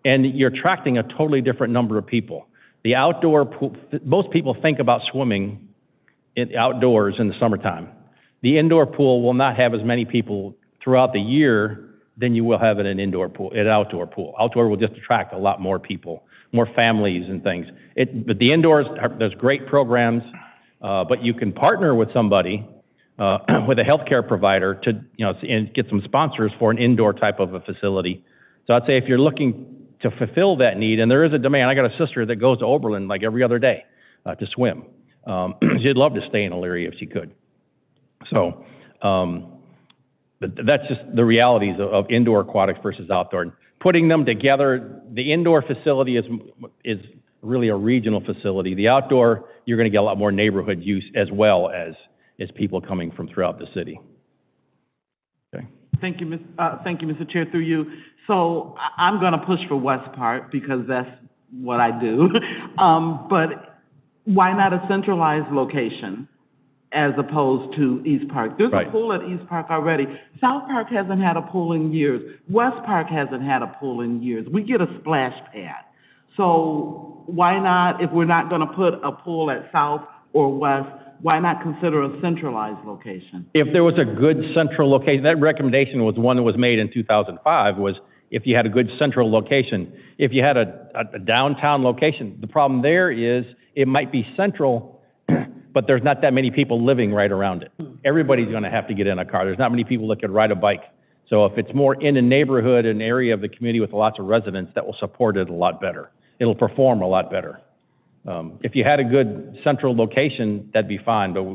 And you're attracting a totally different number of people. The outdoor pool, most people think about swimming outdoors in the summertime. The indoor pool will not have as many people throughout the year than you will have in an indoor pool, an outdoor pool. Outdoor will just attract a lot more people, more families and things. But the indoors, there's great programs, but you can partner with somebody, with a healthcare provider to, and get some sponsors for an indoor type of a facility. So I'd say if you're looking to fulfill that need, and there is a demand. I got a sister that goes to Oberlin like every other day to swim. She'd love to stay in Elyria if she could. So, but that's just the realities of indoor aquatics versus outdoor. Putting them together, the indoor facility is really a regional facility. The outdoor, you're going to get a lot more neighborhood use as well as people coming from throughout the city. Okay. Thank you, Mr. Chair, through you. So I'm gonna push for West Park because that's what I do. But why not a centralized location as opposed to East Park? There's Right. a pool at East Park already. South Park hasn't had a pool in years. West Park hasn't had a pool in years. We get a splash pad. So why not, if we're not gonna put a pool at South or West, why not consider a centralized location? If there was a good central location, that recommendation was one that was made in 2005, was if you had a good central location. If you had a downtown location, the problem there is it might be central, but there's not that many people living right around it. Everybody's gonna have to get in a car. There's not many people that could ride a bike. So if it's more in a neighborhood, an area of the community with lots of residents, that will support it a lot better. It'll perform a lot better. If you had a good central location, that'd be fine, but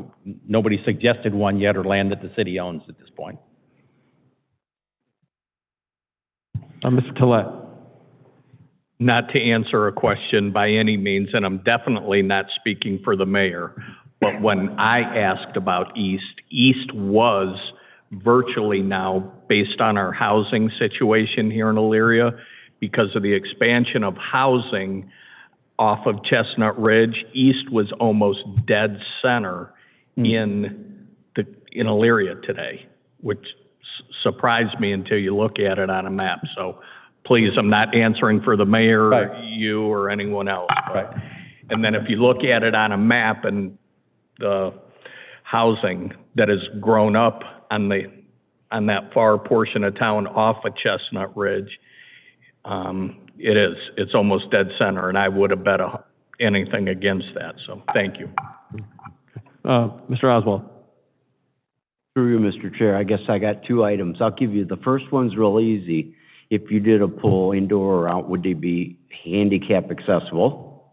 nobody suggested one yet or land that the city owns at this point. Mr. Tilley. Not to answer a question by any means, and I'm definitely not speaking for the mayor, but when I asked about East was virtually now, based on our housing situation here in Elyria, because of the expansion of housing off of Chestnut Ridge, East was almost dead center in Elyria today, which surprised me until you look at it on a map. So please, I'm not answering for the mayor, Right. you, or anyone else. Right. And then if you look at it on a map and the housing that has grown up on that far portion of town off of Chestnut Ridge, it's almost dead center, and I would have bet anything against that, so thank you. Mr. Oswald. Through you, Mr. Chair, I guess I got two items. I'll give you, the first one's real easy. If you did a pool indoor or out, would they be handicap accessible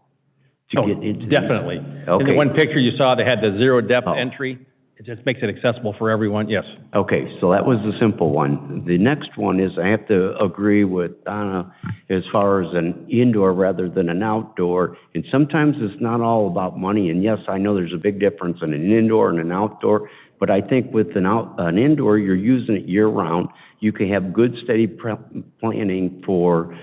to get into? Definitely. Okay. In the one picture you saw, they had the zero depth entry. It just makes it accessible for everyone, yes. Okay, so that was the simple one. The next one is, I have to agree with Donna as far as an indoor rather than an outdoor. And sometimes it's not all about money. And yes, I know there's a big difference in an indoor and an outdoor. But I think with an indoor, you're using it year round. You can have good, steady planning for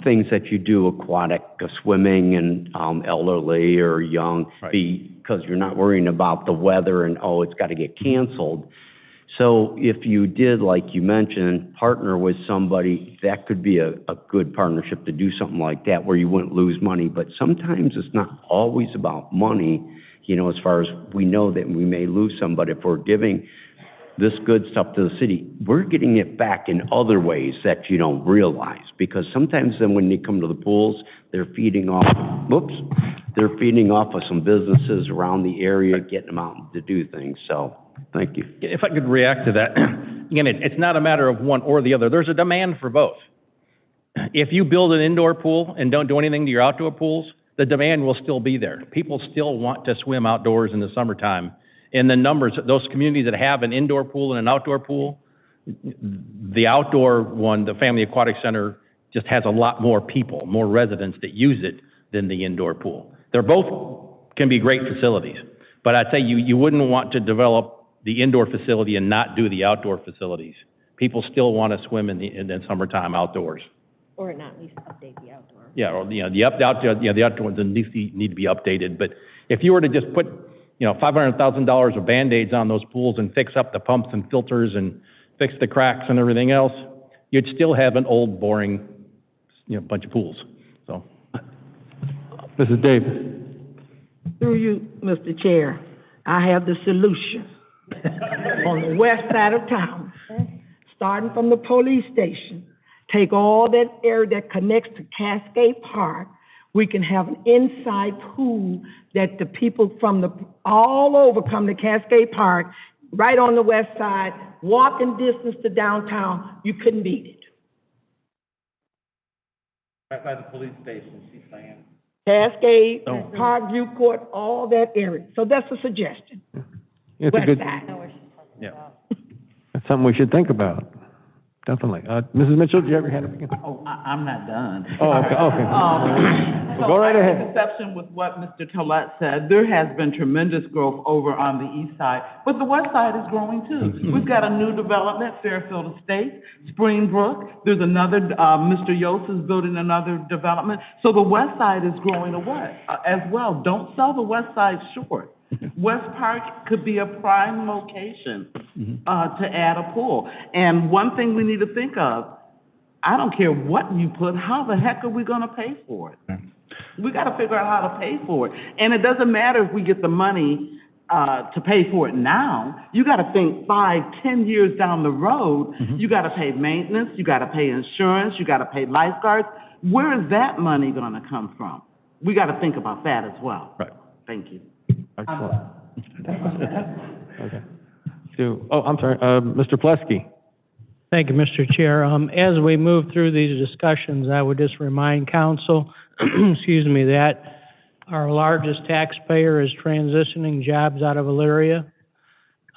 things that you do aquatic, swimming and elderly or young, Right. because you're not worrying about the weather and, oh, it's got to get canceled. So if you did, like you mentioned, partner with somebody, that could be a good partnership to do something like that where you wouldn't lose money. But sometimes it's not always about money, you know, as far as we know that we may lose some, but if we're giving this good stuff to the city, we're getting it back in other ways that you don't realize. Because sometimes then when they come to the pools, they're feeding off of some businesses around the area, getting them out to do things. So, thank you. If I could react to that, again, it's not a matter of one or the other. There's a demand for both. If you build an indoor pool and don't do anything to your outdoor pools, the demand will still be there. People still want to swim outdoors in the summertime. And the numbers, those communities that have an indoor pool and an outdoor pool, the outdoor one, the Family Aquatic Center, just has a lot more people, more residents that use it than the indoor pool. They're both can be great facilities, but I'd say you wouldn't want to develop the indoor facility and not do the outdoor facilities. People still want to swim in the summertime outdoors. Or not at least update the outdoor. Yeah, or, you know, the outdoor ones at least need to be updated. But if you were to just put, you know, $500,000 of Band-Aids on those pools and fix up the pumps and filters and fix the cracks and everything else, you'd still have an old, boring, you know, bunch of pools, so. Mrs. Davis. Through you, Mr. Chair, I have the solution. On the west side of town, starting from the police station, take all that area that connects to Cascade Park. We can have an inside pool that the people from all over come to Cascade Park, right on the west side, walking distance to downtown. You couldn't beat it. Right by the police station, she's saying. Cascade, Park View Court, all that area. So that's a suggestion. It's West a good, side. Yeah. that's something we should think about. Definitely. Mrs. Mitchell, do you have your hand up again? Oh, I'm not done. Oh, okay, okay. So Go right ahead. in exception with what Mr. Tilley said, there has been tremendous growth over on the east side, but the west side is growing too. We've got a new development, Fairfield Estates, Springbrook. There's another, Mr. Yost is building another development. So the west side is growing as well. Don't sell the west side short. West Park could be a prime location to add a pool. And one thing we need to think of, I don't care what you put, how the heck are we going to pay for it? We got to figure out how to pay for it. And it doesn't matter if we get the money to pay for it now. You got to think 5, 10 years down the road. You got to pay maintenance, you got to pay insurance, you got to pay lifeguards. Where is that money going to come from? We got to think about that as well. Right. Thank you. Excellent. Okay. I'm sorry, Mr. Plesky. Thank you, Mr. Chair. As we move through these discussions, I would just remind council, excuse me, that our largest taxpayer is transitioning jobs out of Elyria.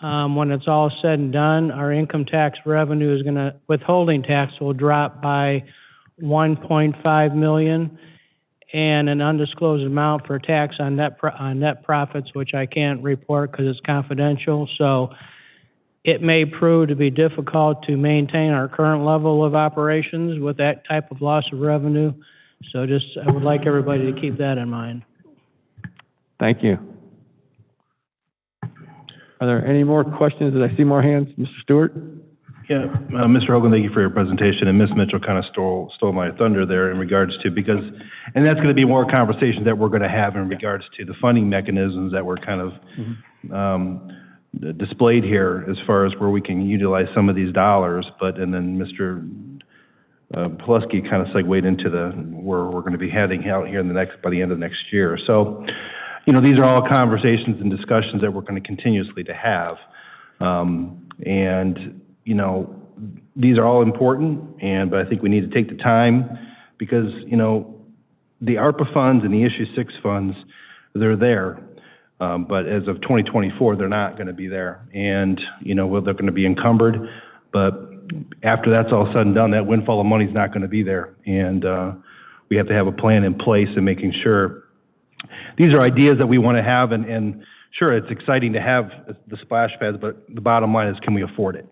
When it's all said and done, our income tax revenue is withholding tax will drop by $1.5 million. And an undisclosed amount for tax on net profits, which I can't report because it's confidential. So it may prove to be difficult to maintain our current level of operations with that type of loss of revenue. So I would like everybody to keep that in mind. Thank you. Are there any more questions? Did I see more hands? Mr. Stewart? Yeah, Mr. Hogan, thank you for your presentation, and Ms. Mitchell kind of stole my thunder there in regards to, and that's going to be more conversations that we're going to have in regards to the funding mechanisms that were kind of displayed here as far as where we can utilize some of these dollars, and then Mr. Pulaski kind of segued into where we're going to be heading out here by the end of next year. So, these are all conversations and discussions that we're going to continuously to have, and these are all important, but I think we need to take the time because, the ARPA funds and the Issue 6 funds, they're there. But as of 2024, they're not going to be there. And, they're going to be encumbered. But after that's all said and done, that windfall of money is not going to be there. And we have to have a plan in place and making sure. These are ideas that we want to have. And sure, it's exciting to have the splash pads, but the bottom line is, can we afford it?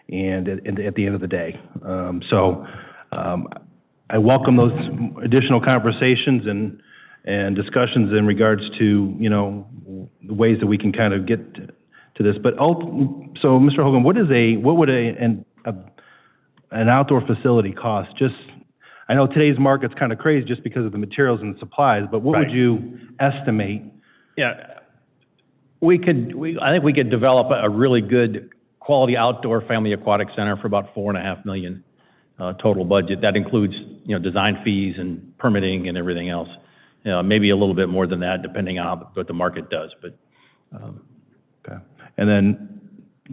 And at the end of the day. I welcome those additional conversations and discussions in regards to, the ways that we can kind of get to this. But so, Mr. Hogan, what would an outdoor facility cost? I know today's market's kind of crazy just because of the materials and the supplies, but what would you estimate? Yeah, I think we could develop a really good quality outdoor family aquatic center for about $4.5 million total budget. That includes, design fees and permitting and everything else. Maybe a little bit more than that, depending on what the market does. But okay. And then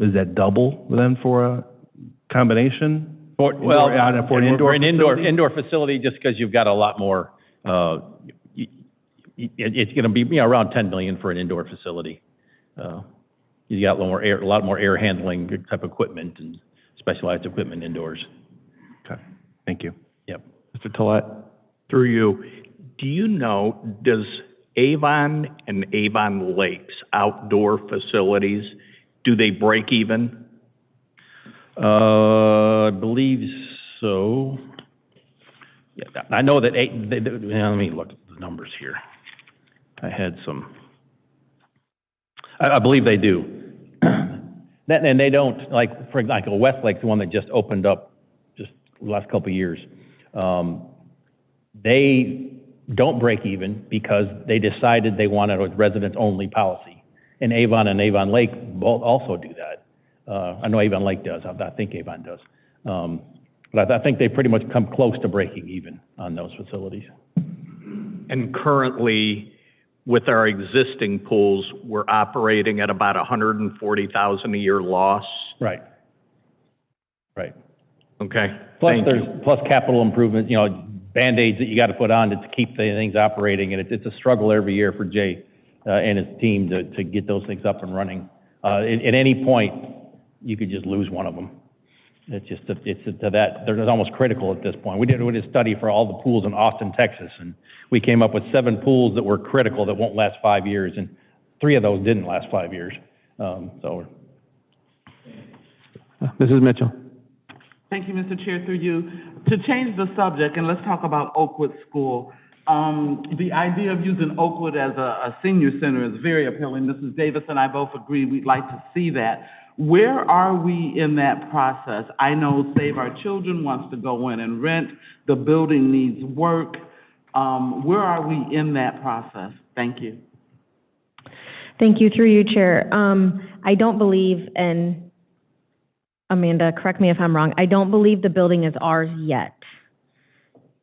is that double then for a combination? For an indoor facility, just because you've got a lot more. It's going to be around $10 million for an indoor facility. You got a lot more air handling type equipment and specialized equipment indoors. Okay, thank you. Yep. Mr. Tillett? Through you, do you know, does Avon and Avon Lakes outdoor facilities, do they break even? I believe so. Yeah, I know that, let me look at the numbers here. I had some, I believe they do. And they don't, for example, Westlake's the one that just opened up just the last couple of years. They don't break even because they decided they wanted a residents-only policy. And Avon Lake both also do that. I know Avon Lake does. I think Avon does. But I think they pretty much come close to breaking even on those facilities. And currently, with our existing pools, we're operating at about $140,000 a year loss. Right. Okay. Plus capital improvements, Band-Aids that you got to put on to keep the things operating, and it's a struggle every year for Jay and his team to get those things up and running. At any point, you could just lose one of them. It's just, it's to that, they're almost critical at this point. We did a study for all the pools in Austin, Texas, and we came up with 7 pools that were critical that won't last 5 years, and 3 of those didn't last 5 years. So. Mrs. Mitchell. Thank you, Mr. Chair, through you. To change the subject, and let's talk about Oakwood School. The idea of using Oakwood as a senior center is very appealing. Mrs. Davis and I both agree we'd like to see that. Where are we in that process? I know Save Our Children wants to go in and rent. The building needs work. Where are we in that process? Thank you. Thank you, through you, Chair. I don't believe, and Amanda, correct me if I'm wrong, I don't believe the building is ours yet.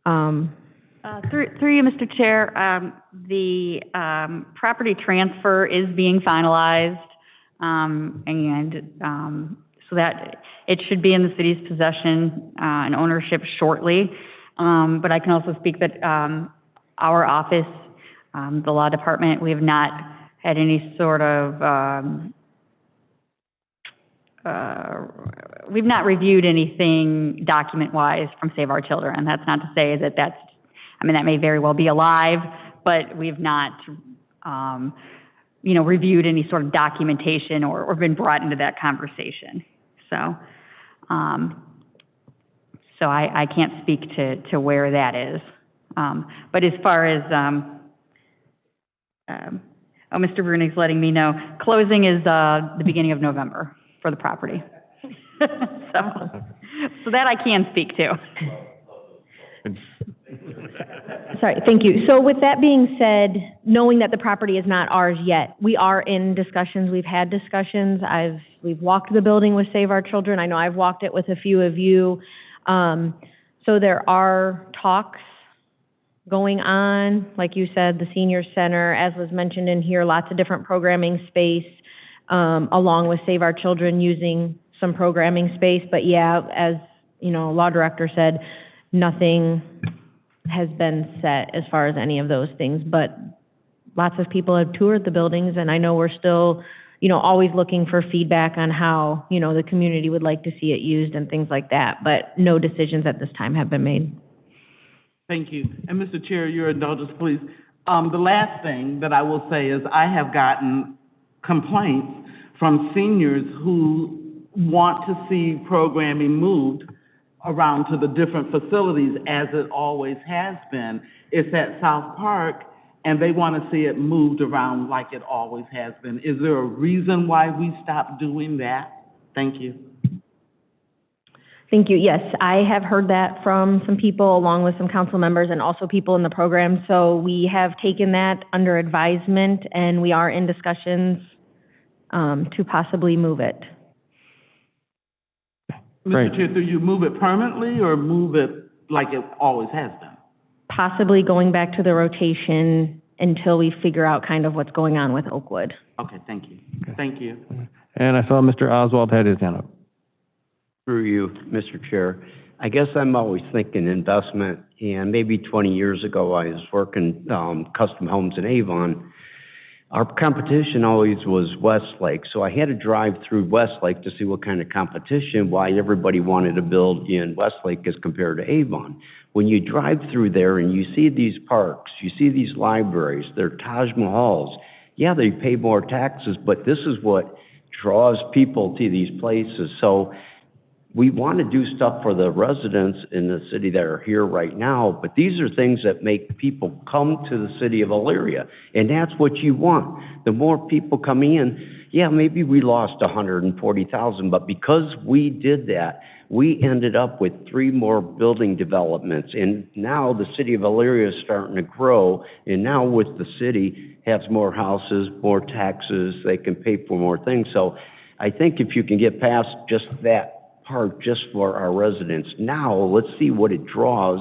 Through you, Mr. Chair, the property transfer is being finalized, so that it should be in the city's possession and ownership shortly. But I can also speak that our office, the law department, we have not had any sort of we've not reviewed anything document-wise from Save Our Children. That's not to say that that's, I mean, that may very well be alive, but we've not, reviewed any sort of documentation or been brought into that conversation. So, I can't speak to where that is. But as far as, Mr. Brunig's letting me know, closing is the beginning of November for the property. So that I can speak to. Sorry, thank you. So with that being said, knowing that the property is not ours yet, we are in discussions. We've had discussions. We've walked the building with Save Our Children. I know I've walked it with a few of you. So there are talks going on. Like you said, the senior center, as was mentioned in here, lots of different programming space, along with Save Our Children using some programming space. But yeah, as law director said, nothing has been set as far as any of those things. But lots of people have toured the buildings, and I know we're still, always looking for feedback on how, the community would like to see it used and things like that. But no decisions at this time have been made. Thank you. And Mr. Chair, your indulgence, please. The last thing that I will say is I have gotten complaints from seniors who want to see programming moved around to the different facilities as it always has been. It's at South Park, and they want to see it moved around like it always has been. Is there a reason why we stopped doing that? Thank you. Thank you. Yes, I have heard that from some people, along with some council members and also people in the program. So we have taken that under advisement, and we are in discussions to possibly move it. Mr. Chair, do you move it permanently or move it like it always has been? Possibly going back to the rotation until we figure out kind of what's going on with Oakwood. Okay, thank you. Okay. Thank you. And I saw Mr. Oswald had his hand up. Through you, Mr. Chair. I guess I'm always thinking investment, and maybe 20 years ago I was working custom homes in Avon. Our competition always was Westlake, so I had to drive through Westlake to see what kind of competition, why everybody wanted to build in Westlake as compared to Avon. When you drive through there and you see these parks, you see these libraries, they're Taj Mahals. Yeah, they pay more taxes, but this is what draws people to these places. So we want to do stuff for the residents in the city that are here right now, but these are things that make people come to the city of Elyria, and that's what you want. The more people come in, yeah, maybe we lost 140,000, but because we did that, we ended up with 3 more building developments, and now the city of Elyria is starting to grow, and now with the city has more houses, more taxes, they can pay for more things. So I think if you can get past just that part just for our residents. Now, let's see what it draws,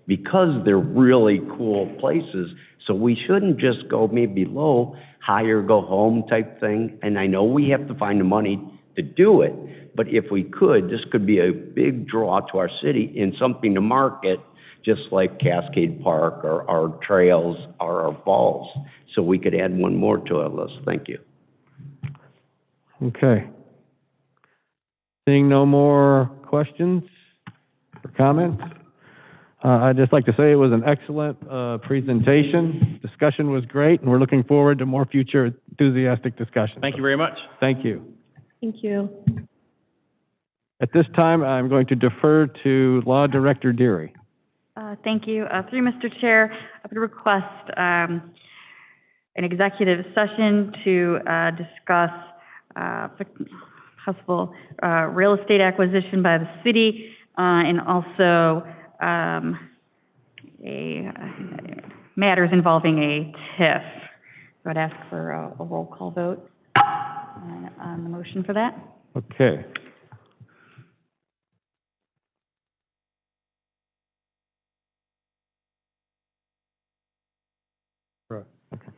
because they're really cool places. So we shouldn't just go maybe low, higher, go home type thing. And I know we have to find the money to do it, but if we could, this could be a big draw to our city and something to market, just like Cascade Park or our trails or our falls. So we could add one more to our list. Thank you. Okay. Seeing no more questions or comments? I'd just like to say it was an excellent presentation. Discussion was great, and we're looking forward to more future enthusiastic discussions. Thank you very much. Thank you. Thank you. At this time, I'm going to defer to Law Director Deary. Thank you. Through Mr. Chair, I would request an executive session to discuss possible real estate acquisition by the city and also matters involving a TIF. So I'd ask for a roll call vote on the motion for that. Okay. Right. Okay.